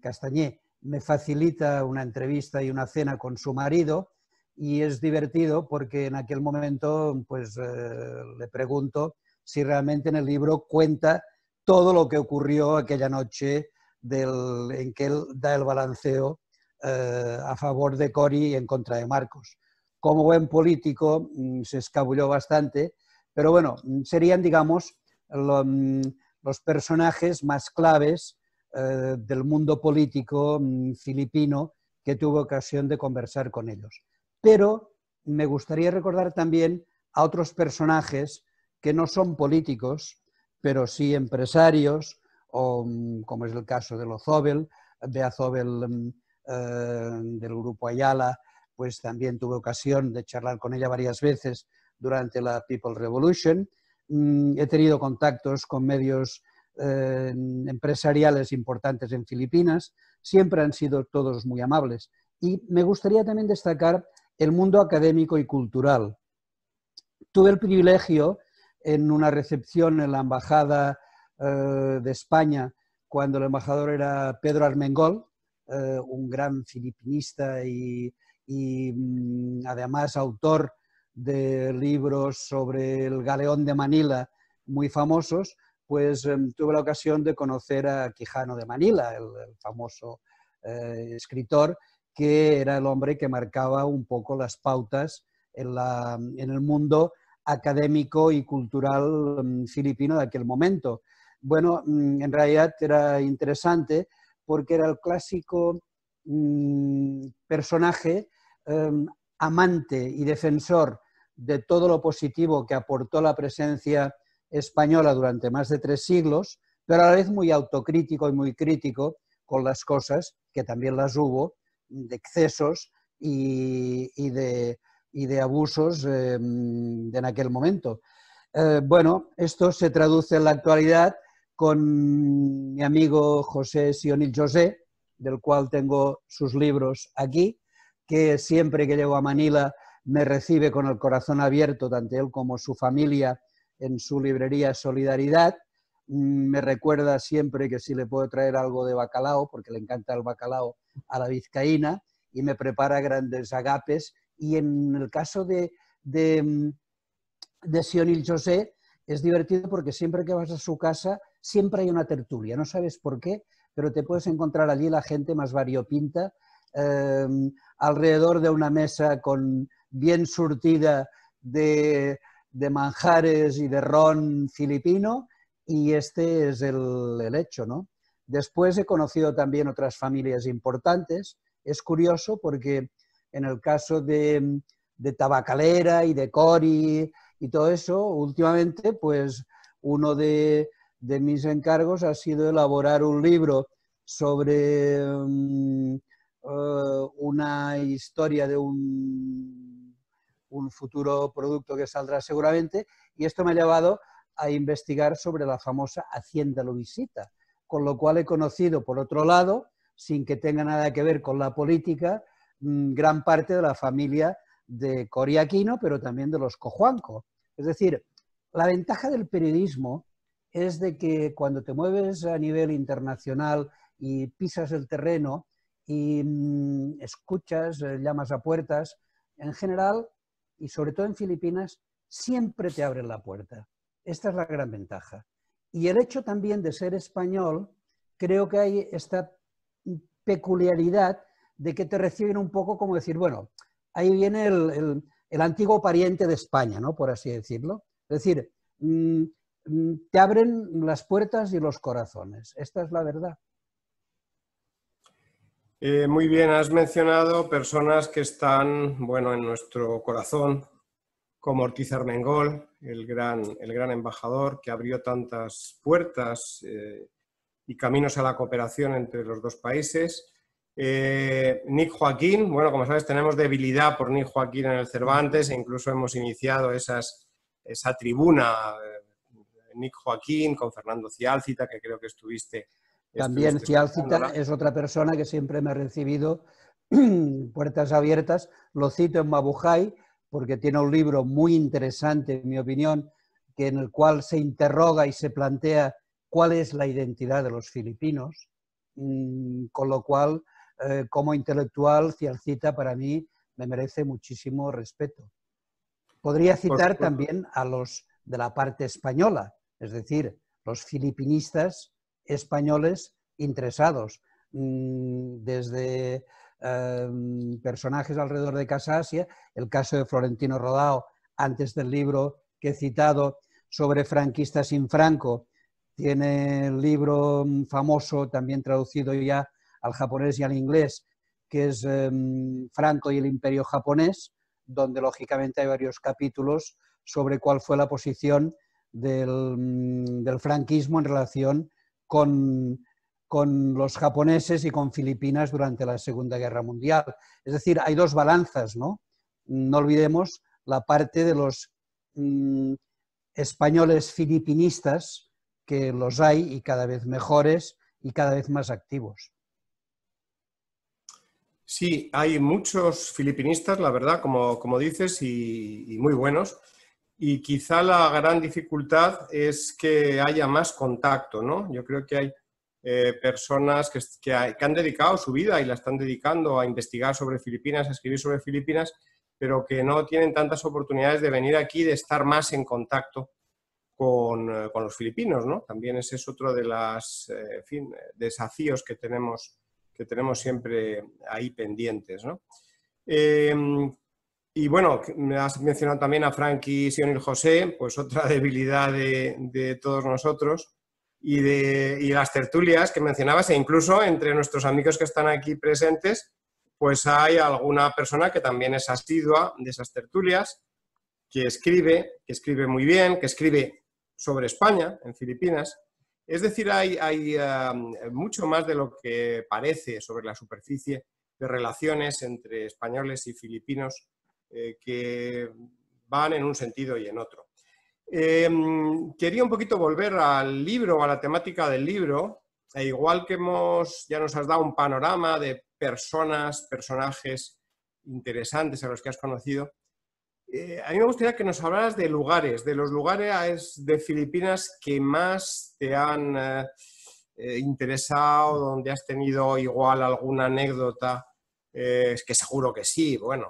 Castañé, me facilita una entrevista y una cena con su marido y es divertido porque en aquel momento pues, le pregunto si realmente en el libro cuenta todo lo que ocurrió aquella noche en que él da el balanceo a favor de Cory y en contra de Marcos. Como buen político se escabulló bastante, pero bueno, serían, digamos, los personajes más claves del mundo político filipino que tuve ocasión de conversar con ellos. Pero me gustaría recordar también a otros personajes que no son políticos, pero sí empresarios, o como es el caso de Zobel, Bea Zobel del grupo Ayala, pues también tuve ocasión de charlar con ella varias veces durante la People Revolution. He tenido contactos con medios empresariales importantes en Filipinas, siempre han sido todos muy amables. Y me gustaría también destacar el mundo académico y cultural. Tuve el privilegio en una recepción en la Embajada de España, cuando el embajador era Pedro Armengol, un gran filipinista y además autor de libros sobre el galeón de Manila muy famosos, pues tuve la ocasión de conocer a Quijano de Manila, el famoso escritor, que era el hombre que marcaba un poco las pautas en el mundo académico y cultural filipino de aquel momento. Bueno, en realidad era interesante porque era el clásico personaje amante y defensor de todo lo positivo que aportó la presencia española durante más de 3 siglos, pero a la vez muy autocrítico y muy crítico con las cosas, que también las hubo, de excesos y de abusos en aquel momento. Bueno, esto se traduce en la actualidad con mi amigo José Sionil José, del cual tengo sus libros aquí, que siempre que llego a Manila me recibe con el corazón abierto, tanto él como su familia, en su librería Solidaridad. Me recuerda siempre que si le puedo traer algo de bacalao, porque le encanta el bacalao a la vizcaína, y me prepara grandes agapes. Y en el caso de Sionil José es divertido porque siempre que vas a su casa siempre hay una tertulia, no sabes por qué, pero te puedes encontrar allí la gente más variopinta, alrededor de una mesa bien surtida de manjares y de ron filipino, y este es el hecho, ¿no? Después he conocido también otras familias importantes. Es curioso porque en el caso de Tabacalera y de Cori y todo eso, últimamente, pues uno de mis encargos ha sido elaborar un libro sobre una historia de un futuro producto que saldrá seguramente, y esto me ha llevado a investigar sobre la famosa Hacienda Luisita, con lo cual he conocido, por otro lado, sin que tenga nada que ver con la política, gran parte de la familia de Cory Aquino, pero también de los Cojuanco. Es decir, la ventaja del periodismo es de que cuando te mueves a nivel internacional y pisas el terreno y escuchas, llamas a puertas, en general, y sobre todo en Filipinas, siempre te abren la puerta. Esta es la gran ventaja. Y el hecho también de ser español, creo que hay esta peculiaridad de que te reciben un poco como decir, bueno, ahí viene el antiguo pariente de España, ¿no? Por así decirlo. Es decir, te abren las puertas y los corazones. Esta es la verdad. Muy bien, has mencionado personas que están, bueno, en nuestro corazón, como Ortiz Armengol, el gran embajador que abrió tantas puertas y caminos a la cooperación entre los dos países. Nick Joaquín, bueno, como sabes, tenemos debilidad por Nick Joaquín en el Cervantes e incluso hemos iniciado esa tribuna, Nick Joaquín, con Fernando Ciálcita, que creo que estuviste. También Ciálcita es otra persona que siempre me ha recibido puertas abiertas. Lo cito en Mabuhay porque tiene un libro muy interesante, en mi opinión, en el cual se interroga y se plantea cuál es la identidad de los filipinos, con lo cual, como intelectual, Ciálcita para mí me merece muchísimo respeto. Podría citar también a los de la parte española, es decir, los filipinistas españoles interesados, desde personajes alrededor de Casa Asia, el caso de Florentino Rodao, antes del libro que he citado sobre franquistas sin Franco, tiene el libro famoso, también traducido ya al japonés y al inglés, que es Franco y el Imperio Japonés, donde lógicamente hay varios capítulos sobre cuál fue la posición del franquismo en relación con los japoneses y con Filipinas durante la Segunda Guerra Mundial. Es decir, hay dos balanzas, ¿no? No olvidemos la parte de los españoles filipinistas, que los hay y cada vez mejores y cada vez más activos. Sí, hay muchos filipinistas, la verdad, como dices, y muy buenos. Y quizá la gran dificultad es que haya más contacto, ¿no? Yo creo que hay personas que han dedicado su vida y la están dedicando a investigar sobre Filipinas, a escribir sobre Filipinas, pero que no tienen tantas oportunidades de venir aquí, de estar más en contacto con los filipinos, ¿no? También ese es otro de los desafíos que tenemos siempre ahí pendientes, ¿no? Y bueno, me has mencionado también a Frankie Sionil José, pues otra debilidad de todos nosotros, y las tertulias que mencionabas, e incluso entre nuestros amigos que están aquí presentes, pues hay alguna persona que también es asidua de esas tertulias, que escribe muy bien, que escribe sobre España, en Filipinas. Es decir, hay mucho más de lo que parece sobre la superficie de relaciones entre españoles y filipinos que van en un sentido y en otro. Quería un poquito volver al libro, a la temática del libro, e igual que ya nos has dado un panorama de personajes interesantes a los que has conocido, a mí me gustaría que nos hablaras de lugares, de los lugares de Filipinas que más te han interesado, donde has tenido igual alguna anécdota, que seguro que sí, bueno,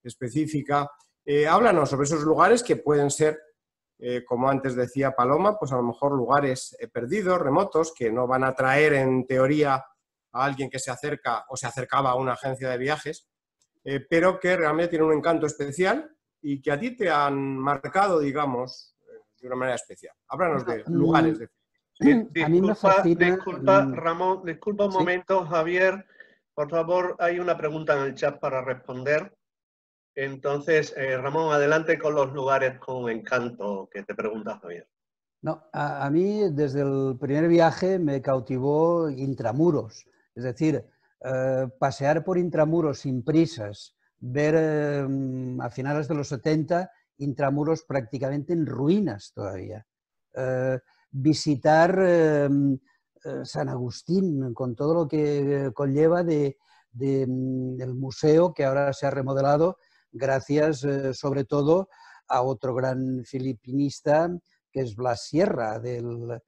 específica. Háblanos sobre esos lugares que pueden ser, como antes decía Paloma, pues a lo mejor lugares perdidos, remotos, que no van a atraer en teoría a alguien que se acerca o se acercaba a una agencia de viajes, pero que realmente tienen un encanto especial y que a ti te han marcado, digamos, de una manera especial. Háblanos de lugares de a mí me fascina... Disculpa, Ramón, disculpa un ¿sí? momento, Javier. Por favor, hay una pregunta en el chat para responder. Entonces, Ramón, adelante con los lugares con encanto que te pregunta Javier. No, a mí desde el primer viaje me cautivó Intramuros, es decir, pasear por Intramuros sin prisas, ver a finales de los 70 Intramuros prácticamente en ruinas todavía, visitar San Agustín con todo lo que conlleva del museo que ahora se ha remodelado gracias sobre todo a otro gran filipinista que es Blas Sierra del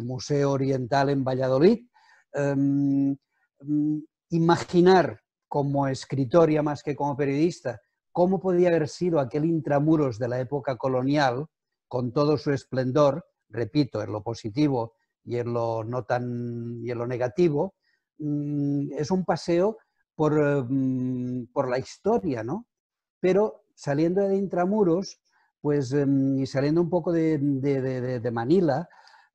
Museo Oriental en Valladolid. Imaginar como escritor, ya más que como periodista, cómo podía haber sido aquel Intramuros de la época colonial, con todo su esplendor, repito, en lo positivo y en lo negativo, es un paseo por la historia, ¿no? Pero saliendo de Intramuros, pues, y saliendo un poco de Manila,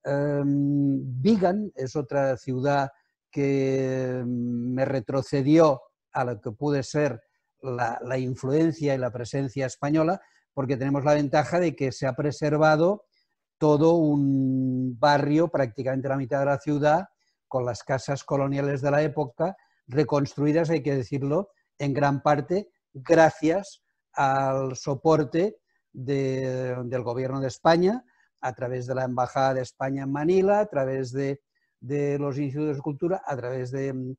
Vigan es otra ciudad que me retrocedió a lo que puede ser la influencia y la presencia española, porque tenemos la ventaja de que se ha preservado todo un barrio, prácticamente la mitad de la ciudad, con las casas coloniales de la época, reconstruidas, hay que decirlo, en gran parte gracias al soporte del Gobierno de España, a través de la Embajada de España en Manila, a través de los institutos de cultura, a través del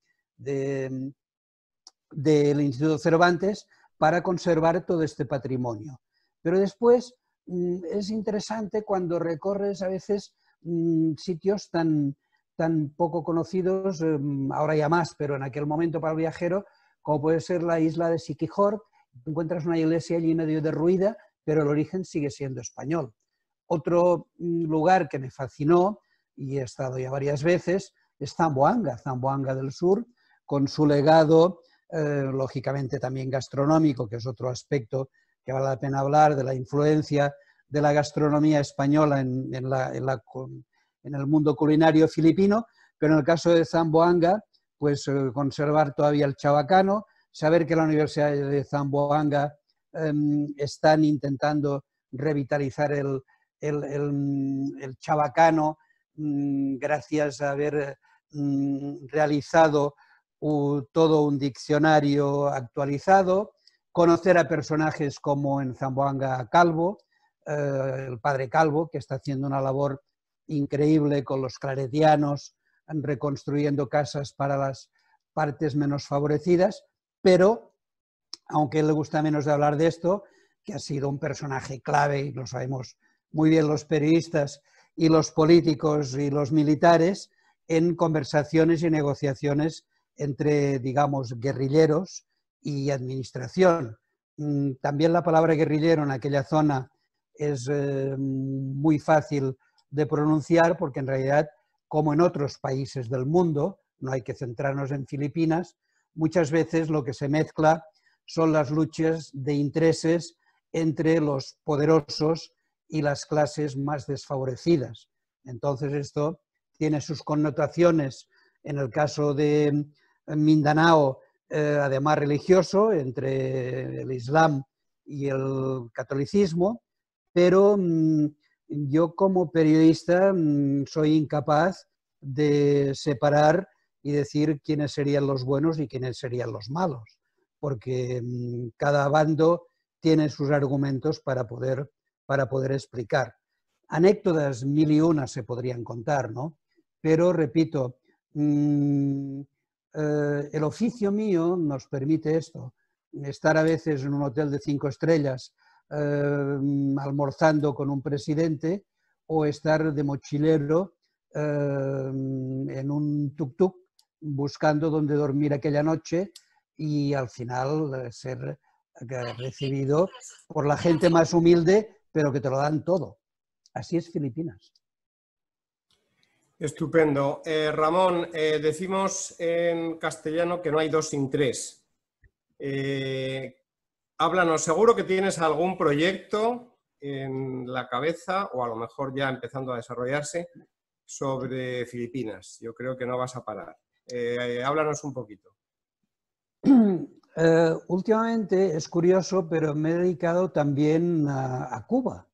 Instituto Cervantes, para conservar todo este patrimonio. Pero después es interesante cuando recorres a veces sitios tan poco conocidos, ahora ya más, pero en aquel momento para el viajero, como puede ser la isla de Siquijor. Encuentras una iglesia allí medio derruida, pero el origen sigue siendo español. Otro lugar que me fascinó, y he estado ya varias veces, es Zamboanga del Sur, con su legado, lógicamente también gastronómico, que es otro aspecto que vale la pena hablar, de la influencia de la gastronomía española en el mundo culinario filipino, pero en el caso de Zamboanga, pues conservar todavía el chabacano, saber que la Universidad de Zamboanga están intentando revitalizar el chabacano gracias a haber realizado todo un diccionario actualizado, conocer a personajes como en Zamboanga Calvo, el padre Calvo, que está haciendo una labor increíble con los claretianos, reconstruyendo casas para las partes menos favorecidas, pero, aunque le gusta menos de hablar de esto, que ha sido un personaje clave, y lo sabemos muy bien los periodistas y los políticos y los militares, en conversaciones y negociaciones entre, digamos, guerrilleros y administración. También la palabra guerrillero en aquella zona es muy fácil de pronunciar porque en realidad, como en otros países del mundo, no hay que centrarnos en Filipinas, muchas veces lo que se mezcla son las luchas de intereses entre los poderosos y las clases más desfavorecidas. Entonces esto tiene sus connotaciones, en el caso de Mindanao, además religioso, entre el Islam y el catolicismo, pero yo como periodista soy incapaz de separar y decir quiénes serían los buenos y quiénes serían los malos, porque cada bando tiene sus argumentos para poder explicar. Anécdotas 1001 se podrían contar, ¿no? Pero, repito, el oficio mío nos permite esto, estar a veces en un hotel de 5 estrellas almorzando con un presidente o estar de mochilero en un tuk-tuk buscando dónde dormir aquella noche y al final ser recibido por la gente más humilde, pero que te lo dan todo. Así es Filipinas. Estupendo. Ramón, decimos en castellano que no hay dos sin tres. Háblanos, seguro que tienes algún proyecto en la cabeza, o a lo mejor ya empezando a desarrollarse, sobre Filipinas. Yo creo que no vas a parar. Háblanos un poquito. Últimamente es curioso, pero me he dedicado también a Cuba.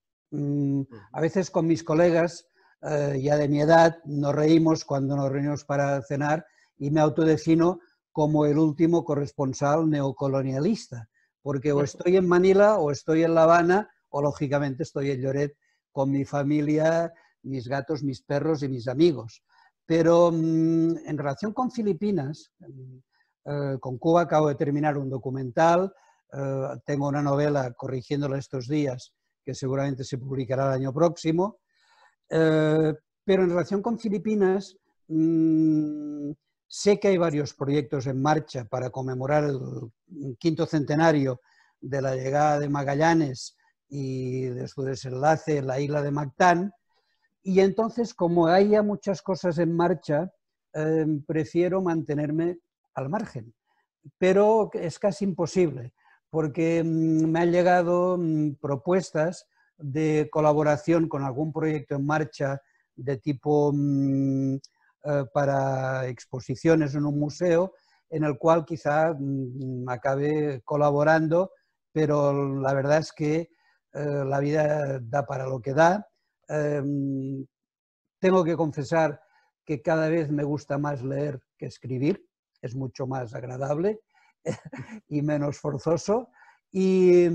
A veces con mis colegas ya de mi edad nos reímos cuando nos reunimos para cenar y me autodefino como el último corresponsal neocolonialista, porque o estoy en Manila o estoy en La Habana o lógicamente estoy en Lloret con mi familia, mis gatos, mis perros y mis amigos. Pero en relación con Filipinas, con Cuba acabo de terminar un documental, tengo una novela corrigiéndola estos días que seguramente se publicará el año próximo, pero en relación con Filipinas sé que hay varios proyectos en marcha para conmemorar el 5º centenario de la llegada de Magallanes y de su desenlace en la isla de Mactán, y entonces como hay ya muchas cosas en marcha, prefiero mantenerme al margen, pero es casi imposible porque me han llegado propuestas de colaboración con algún proyecto en marcha de tipo para exposiciones en un museo, en el cual quizá acabe colaborando, pero la verdad es que la vida da para lo que da. Tengo que confesar que cada vez me gusta más leer que escribir, es mucho más agradable y menos forzoso. Y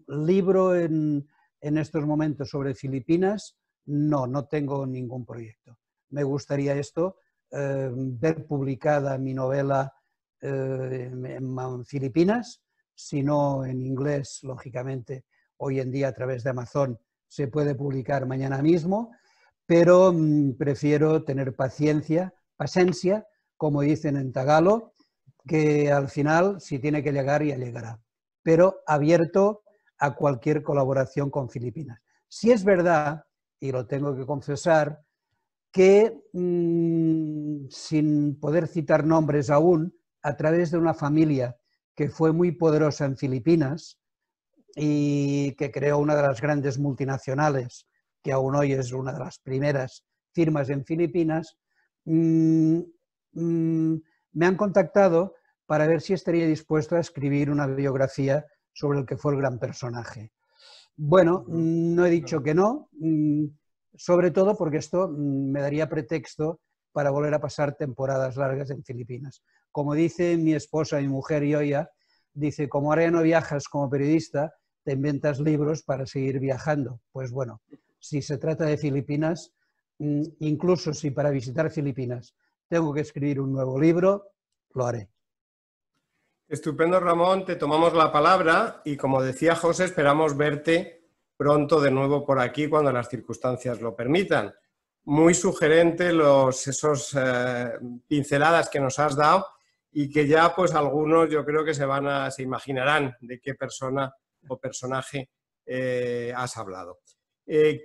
libro en estos momentos sobre Filipinas, no tengo ningún proyecto. Me gustaría esto, ver publicada mi novela en Filipinas, si no en inglés, lógicamente, hoy en día a través de Amazon se puede publicar mañana mismo, pero prefiero tener paciencia, como dicen en tagalo, que al final, si tiene que llegar, ya llegará, pero abierto a cualquier colaboración con Filipinas. Si es verdad, y lo tengo que confesar, que sin poder citar nombres aún, a través de una familia que fue muy poderosa en Filipinas y que creó una de las grandes multinacionales, que aún hoy es una de las primeras firmas en Filipinas, me han contactado para ver si estaría dispuesto a escribir una biografía sobre el que fue el gran personaje. Bueno, no he dicho que no, sobre todo porque esto me daría pretexto para volver a pasar temporadas largas en Filipinas. Como dice mi esposa, mi mujer Yoya, dice, como ahora ya no viajas como periodista, te inventas libros para seguir viajando. Pues bueno, si se trata de Filipinas, incluso si para visitar Filipinas tengo que escribir un nuevo libro, lo haré. Estupendo, Ramón, te tomamos la palabra y, como decía José, esperamos verte pronto de nuevo por aquí cuando las circunstancias lo permitan. Muy sugerente esos pinceladas que nos has dado y que ya pues algunos yo creo que se imaginarán de qué persona o personaje has hablado.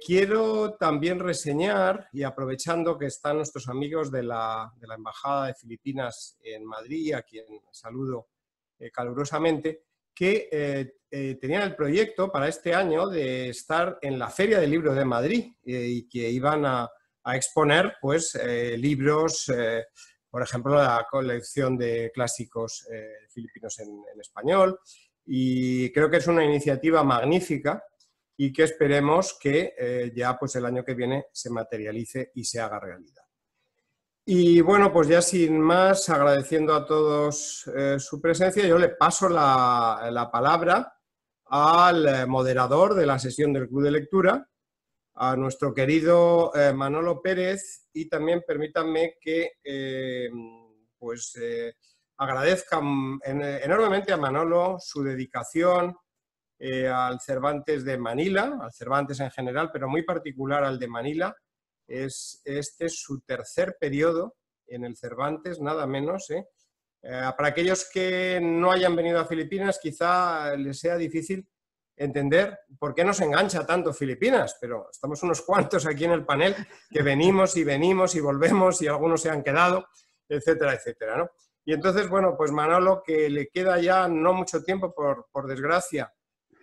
Quiero también reseñar, y aprovechando que están nuestros amigos de la Embajada de Filipinas en Madrid, a quien saludo calurosamente, que tenían el proyecto para este año de estar en la Feria del Libro de Madrid y que iban a exponer pues, libros, por ejemplo, la colección de clásicos filipinos en español, y creo que es una iniciativa magnífica y que esperemos que ya pues, el año que viene se materialice y se haga realidad. Y bueno, pues ya sin más, agradeciendo a todos su presencia, yo le paso la palabra al moderador de la sesión del Club de Lectura, a nuestro querido Manolo Pérez, y también permítanme que agradezca enormemente a Manolo su dedicación al Cervantes de Manila, al Cervantes en general, pero muy particular al de Manila. Este es su tercer periodo en el Cervantes, nada menos. Para aquellos que no hayan venido a Filipinas, quizá les sea difícil entender por qué nos engancha tanto Filipinas, pero estamos unos cuantos aquí en el panel que venimos y volvemos y algunos se han quedado, etcétera, etcétera, ¿no? Y entonces, bueno, pues Manolo, que le queda ya no mucho tiempo, por desgracia,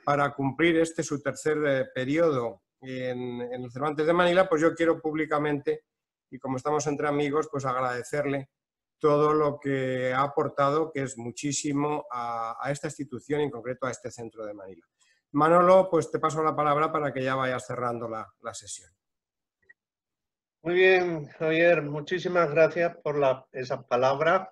para cumplir su tercer periodo en el Cervantes de Manila, pues yo quiero públicamente, y como estamos entre amigos, pues agradecerle todo lo que ha aportado, que es muchísimo a esta institución y en concreto a este centro de Manila. Manolo, pues te paso la palabra para que ya vayas cerrando la sesión. Muy bien, Javier, muchísimas gracias por esas palabras.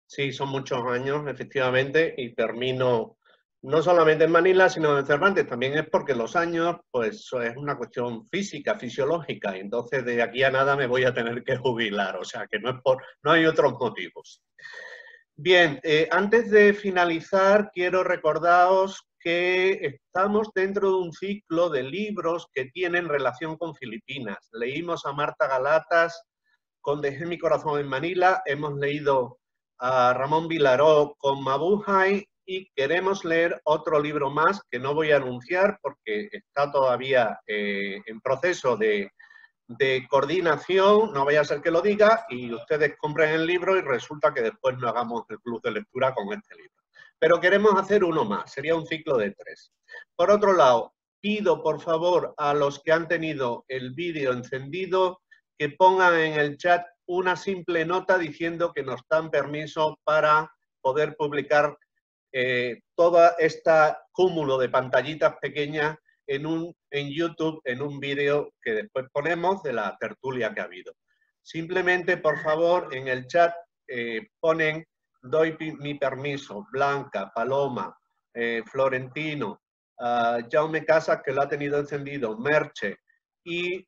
Sí, son muchos años, efectivamente, y termino no solamente en Manila, sino en Cervantes. También es porque los años, pues es una cuestión física, fisiológica, y entonces de aquí a nada me voy a tener que jubilar, o sea que no hay otros motivos. Bien, antes de finalizar, quiero recordaros que estamos dentro de un ciclo de libros que tienen relación con Filipinas. Leímos a Marta Galatas con Dejé mi corazón en Manila, hemos leído a Ramón Vilaró con Mabuhay y queremos leer otro libro más que no voy a anunciar porque está todavía en proceso de coordinación, no vaya a ser que lo diga y ustedes compren el libro y resulta que después no hagamos el club de lectura con este libro. Pero queremos hacer uno más, sería un ciclo de 3. Por otro lado, pido por favor a los que han tenido el vídeo encendido que pongan en el chat una simple nota diciendo que nos dan permiso para poder publicar toda esta cúmulo de pantallitas pequeñas en YouTube, en un vídeo que después ponemos de la tertulia que ha habido. Simplemente, por favor, en el chat ponen doy mi permiso, Blanca, Paloma, Florentino, Jaume Casas, que lo ha tenido encendido, Merche, y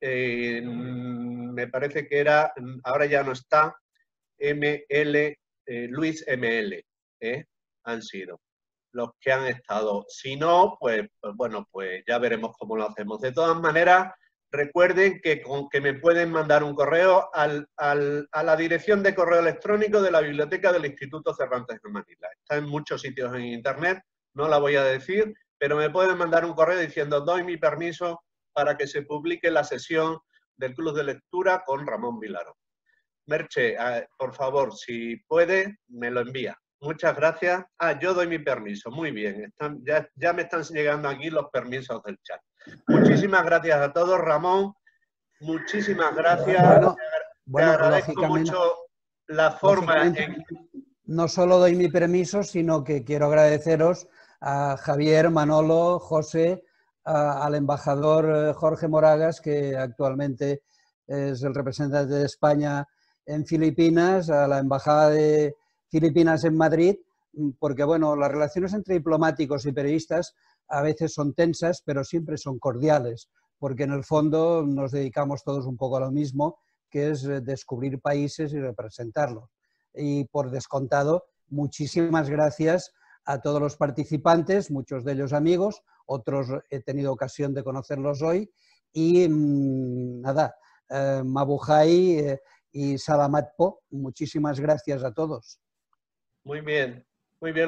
me parece que era, ahora ya no está, Luis ML, han sido los que han estado. Si no, pues bueno, pues ya veremos cómo lo hacemos. De todas maneras, recuerden que me pueden mandar un correo a la dirección de correo electrónico de la biblioteca del Instituto Cervantes de Manila. Está en muchos sitios en internet, no la voy a decir, pero me pueden mandar un correo diciendo doy mi permiso para que se publique la sesión del Club de Lectura con Ramón Vilaró. Merche, por favor, si puede, me lo envía. Muchas gracias. Yo doy mi permiso. Muy bien. Ya me están llegando aquí los permisos del chat. Muchísimas gracias a todos, Ramón. Muchísimas gracias. Te agradezco mucho la forma en... No solo doy mi permiso, sino que quiero agradeceros a Javier, Manolo, José, al embajador Jorge Moragas, que actualmente es el representante de España en Filipinas, a la Embajada de Filipinas en Madrid, porque bueno, las relaciones entre diplomáticos y periodistas a veces son tensas, pero siempre son cordiales, porque en el fondo nos dedicamos todos un poco a lo mismo, que es descubrir países y representarlos. Y por descontado, muchísimas gracias a todos los participantes, muchos de ellos amigos, otros he tenido ocasión de conocerlos hoy, y nada, Mabuhay y Salamat Po, muchísimas gracias a todos. Muy bien,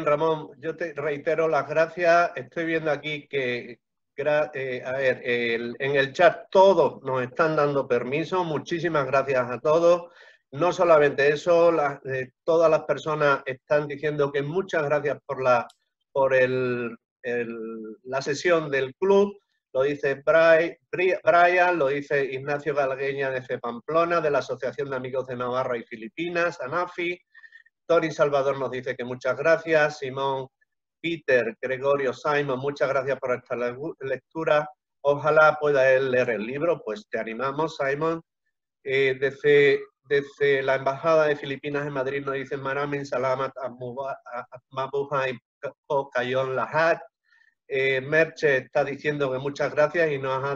Ramón. Yo te reitero las gracias. Estoy viendo aquí que, en el chat todos nos están dando permiso. Muchísimas gracias a todos. No solamente eso, todas las personas están diciendo que muchas gracias por la sesión del club. Lo dice Brian, lo dice Ignacio Galagueña desde Pamplona, de la Asociación de Amigos de Navarra y Filipinas, ANAFI. Tori Salvador nos dice que muchas gracias. Simón, Peter, Gregorio, Simon, muchas gracias por esta lectura. Ojalá pueda él leer el libro, pues te animamos, Simon. Desde la Embajada de Filipinas en Madrid nos dicen Maramin Salamat Mabuhay Kayon Lahat. Merche está diciendo que muchas gracias y nos ha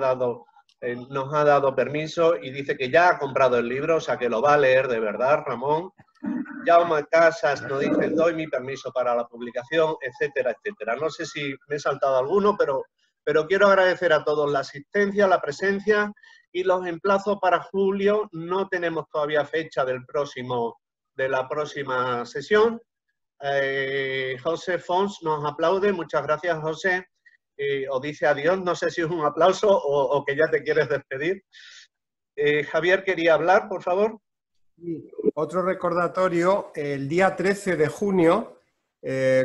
dado permiso y dice que ya ha comprado el libro, o sea que lo va a leer de verdad, Ramón. Jaume Casas nos dice, doy mi permiso para la publicación, etcétera, etcétera. No sé si me he saltado alguno, pero quiero agradecer a todos la asistencia, la presencia y los emplazos para julio. No tenemos todavía fecha de la próxima sesión. José Fons nos aplaude, muchas gracias, José. O dice adiós, no sé si es un aplauso o que ya te quieres despedir. Javier quería hablar, por favor. Otro recordatorio, el día 13 de junio,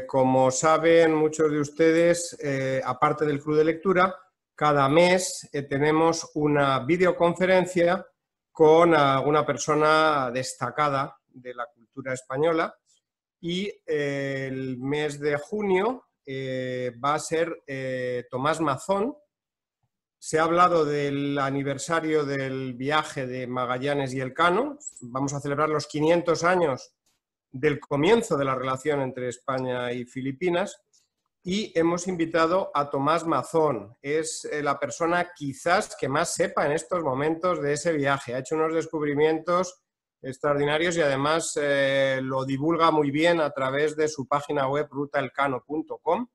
como saben muchos de ustedes, aparte del Club de Lectura, cada mes tenemos una videoconferencia con alguna persona destacada de la cultura española y el mes de junio va a ser Tomás Mazón. Se ha hablado del aniversario del viaje de Magallanes y Elcano. Vamos a celebrar los 500 años del comienzo de la relación entre España y Filipinas y hemos invitado a Tomás Mazón. Es la persona quizás que más sepa en estos momentos de ese viaje. Ha hecho unos descubrimientos extraordinarios y además lo divulga muy bien a través de su página web rutaelcano.com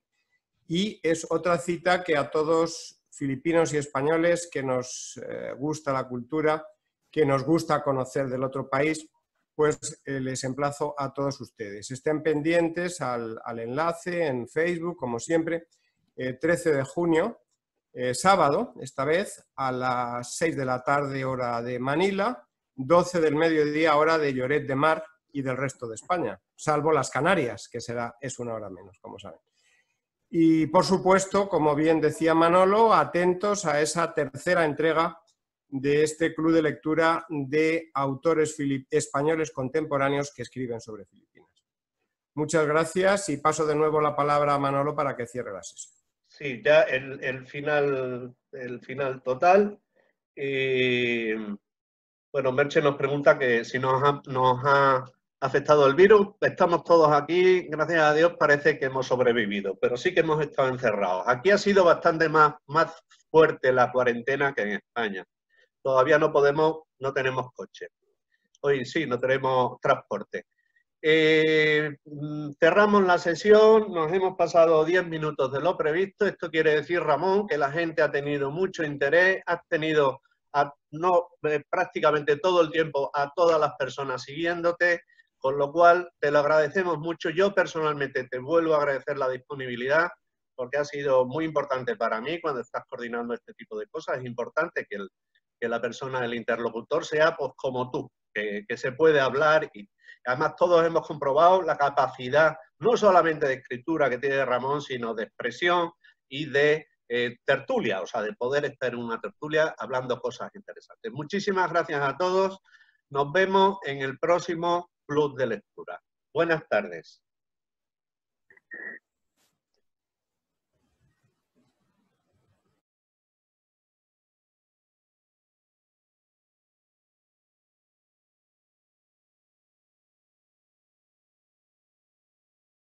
y es otra cita que a todos filipinos y españoles que nos gusta la cultura, que nos gusta conocer del otro país, pues les emplazo a todos ustedes. Estén pendientes al enlace en Facebook, como siempre, 13 de junio, sábado, esta vez, a las 6 de la tarde, hora de Manila, 12 del mediodía, hora de Lloret de Mar y del resto de España, salvo las Canarias, que es una hora menos, como saben. Y, por supuesto, como bien decía Manolo, atentos a esa tercera entrega de este club de lectura de autores españoles contemporáneos que escriben sobre Filipinas. Muchas gracias y paso de nuevo la palabra a Manolo para que cierre la sesión. Sí, ya el final total. Bueno, Merche nos pregunta que si nos ha afectado el virus. Estamos todos aquí, gracias a Dios parece que hemos sobrevivido, pero sí que hemos estado encerrados. Aquí ha sido bastante más fuerte la cuarentena que en España. Todavía no tenemos coche. Hoy sí, no tenemos transporte. Cerramos la sesión, nos hemos pasado 10 minutos de lo previsto. Esto quiere decir, Ramón, que la gente ha tenido mucho interés, has tenido prácticamente todo el tiempo a todas las personas siguiéndote, con lo cual te lo agradecemos mucho. Yo personalmente te vuelvo a agradecer la disponibilidad porque ha sido muy importante para mí cuando estás coordinando este tipo de cosas. Es importante que la persona, el interlocutor, sea pues como tú, que se puede hablar y además todos hemos comprobado la capacidad no solamente de escritura que tiene Ramón, sino de expresión y de tertulia, o sea, de poder estar en una tertulia hablando cosas interesantes. Muchísimas gracias a todos. Nos vemos en el próximo Club de Lectura. Buenas tardes.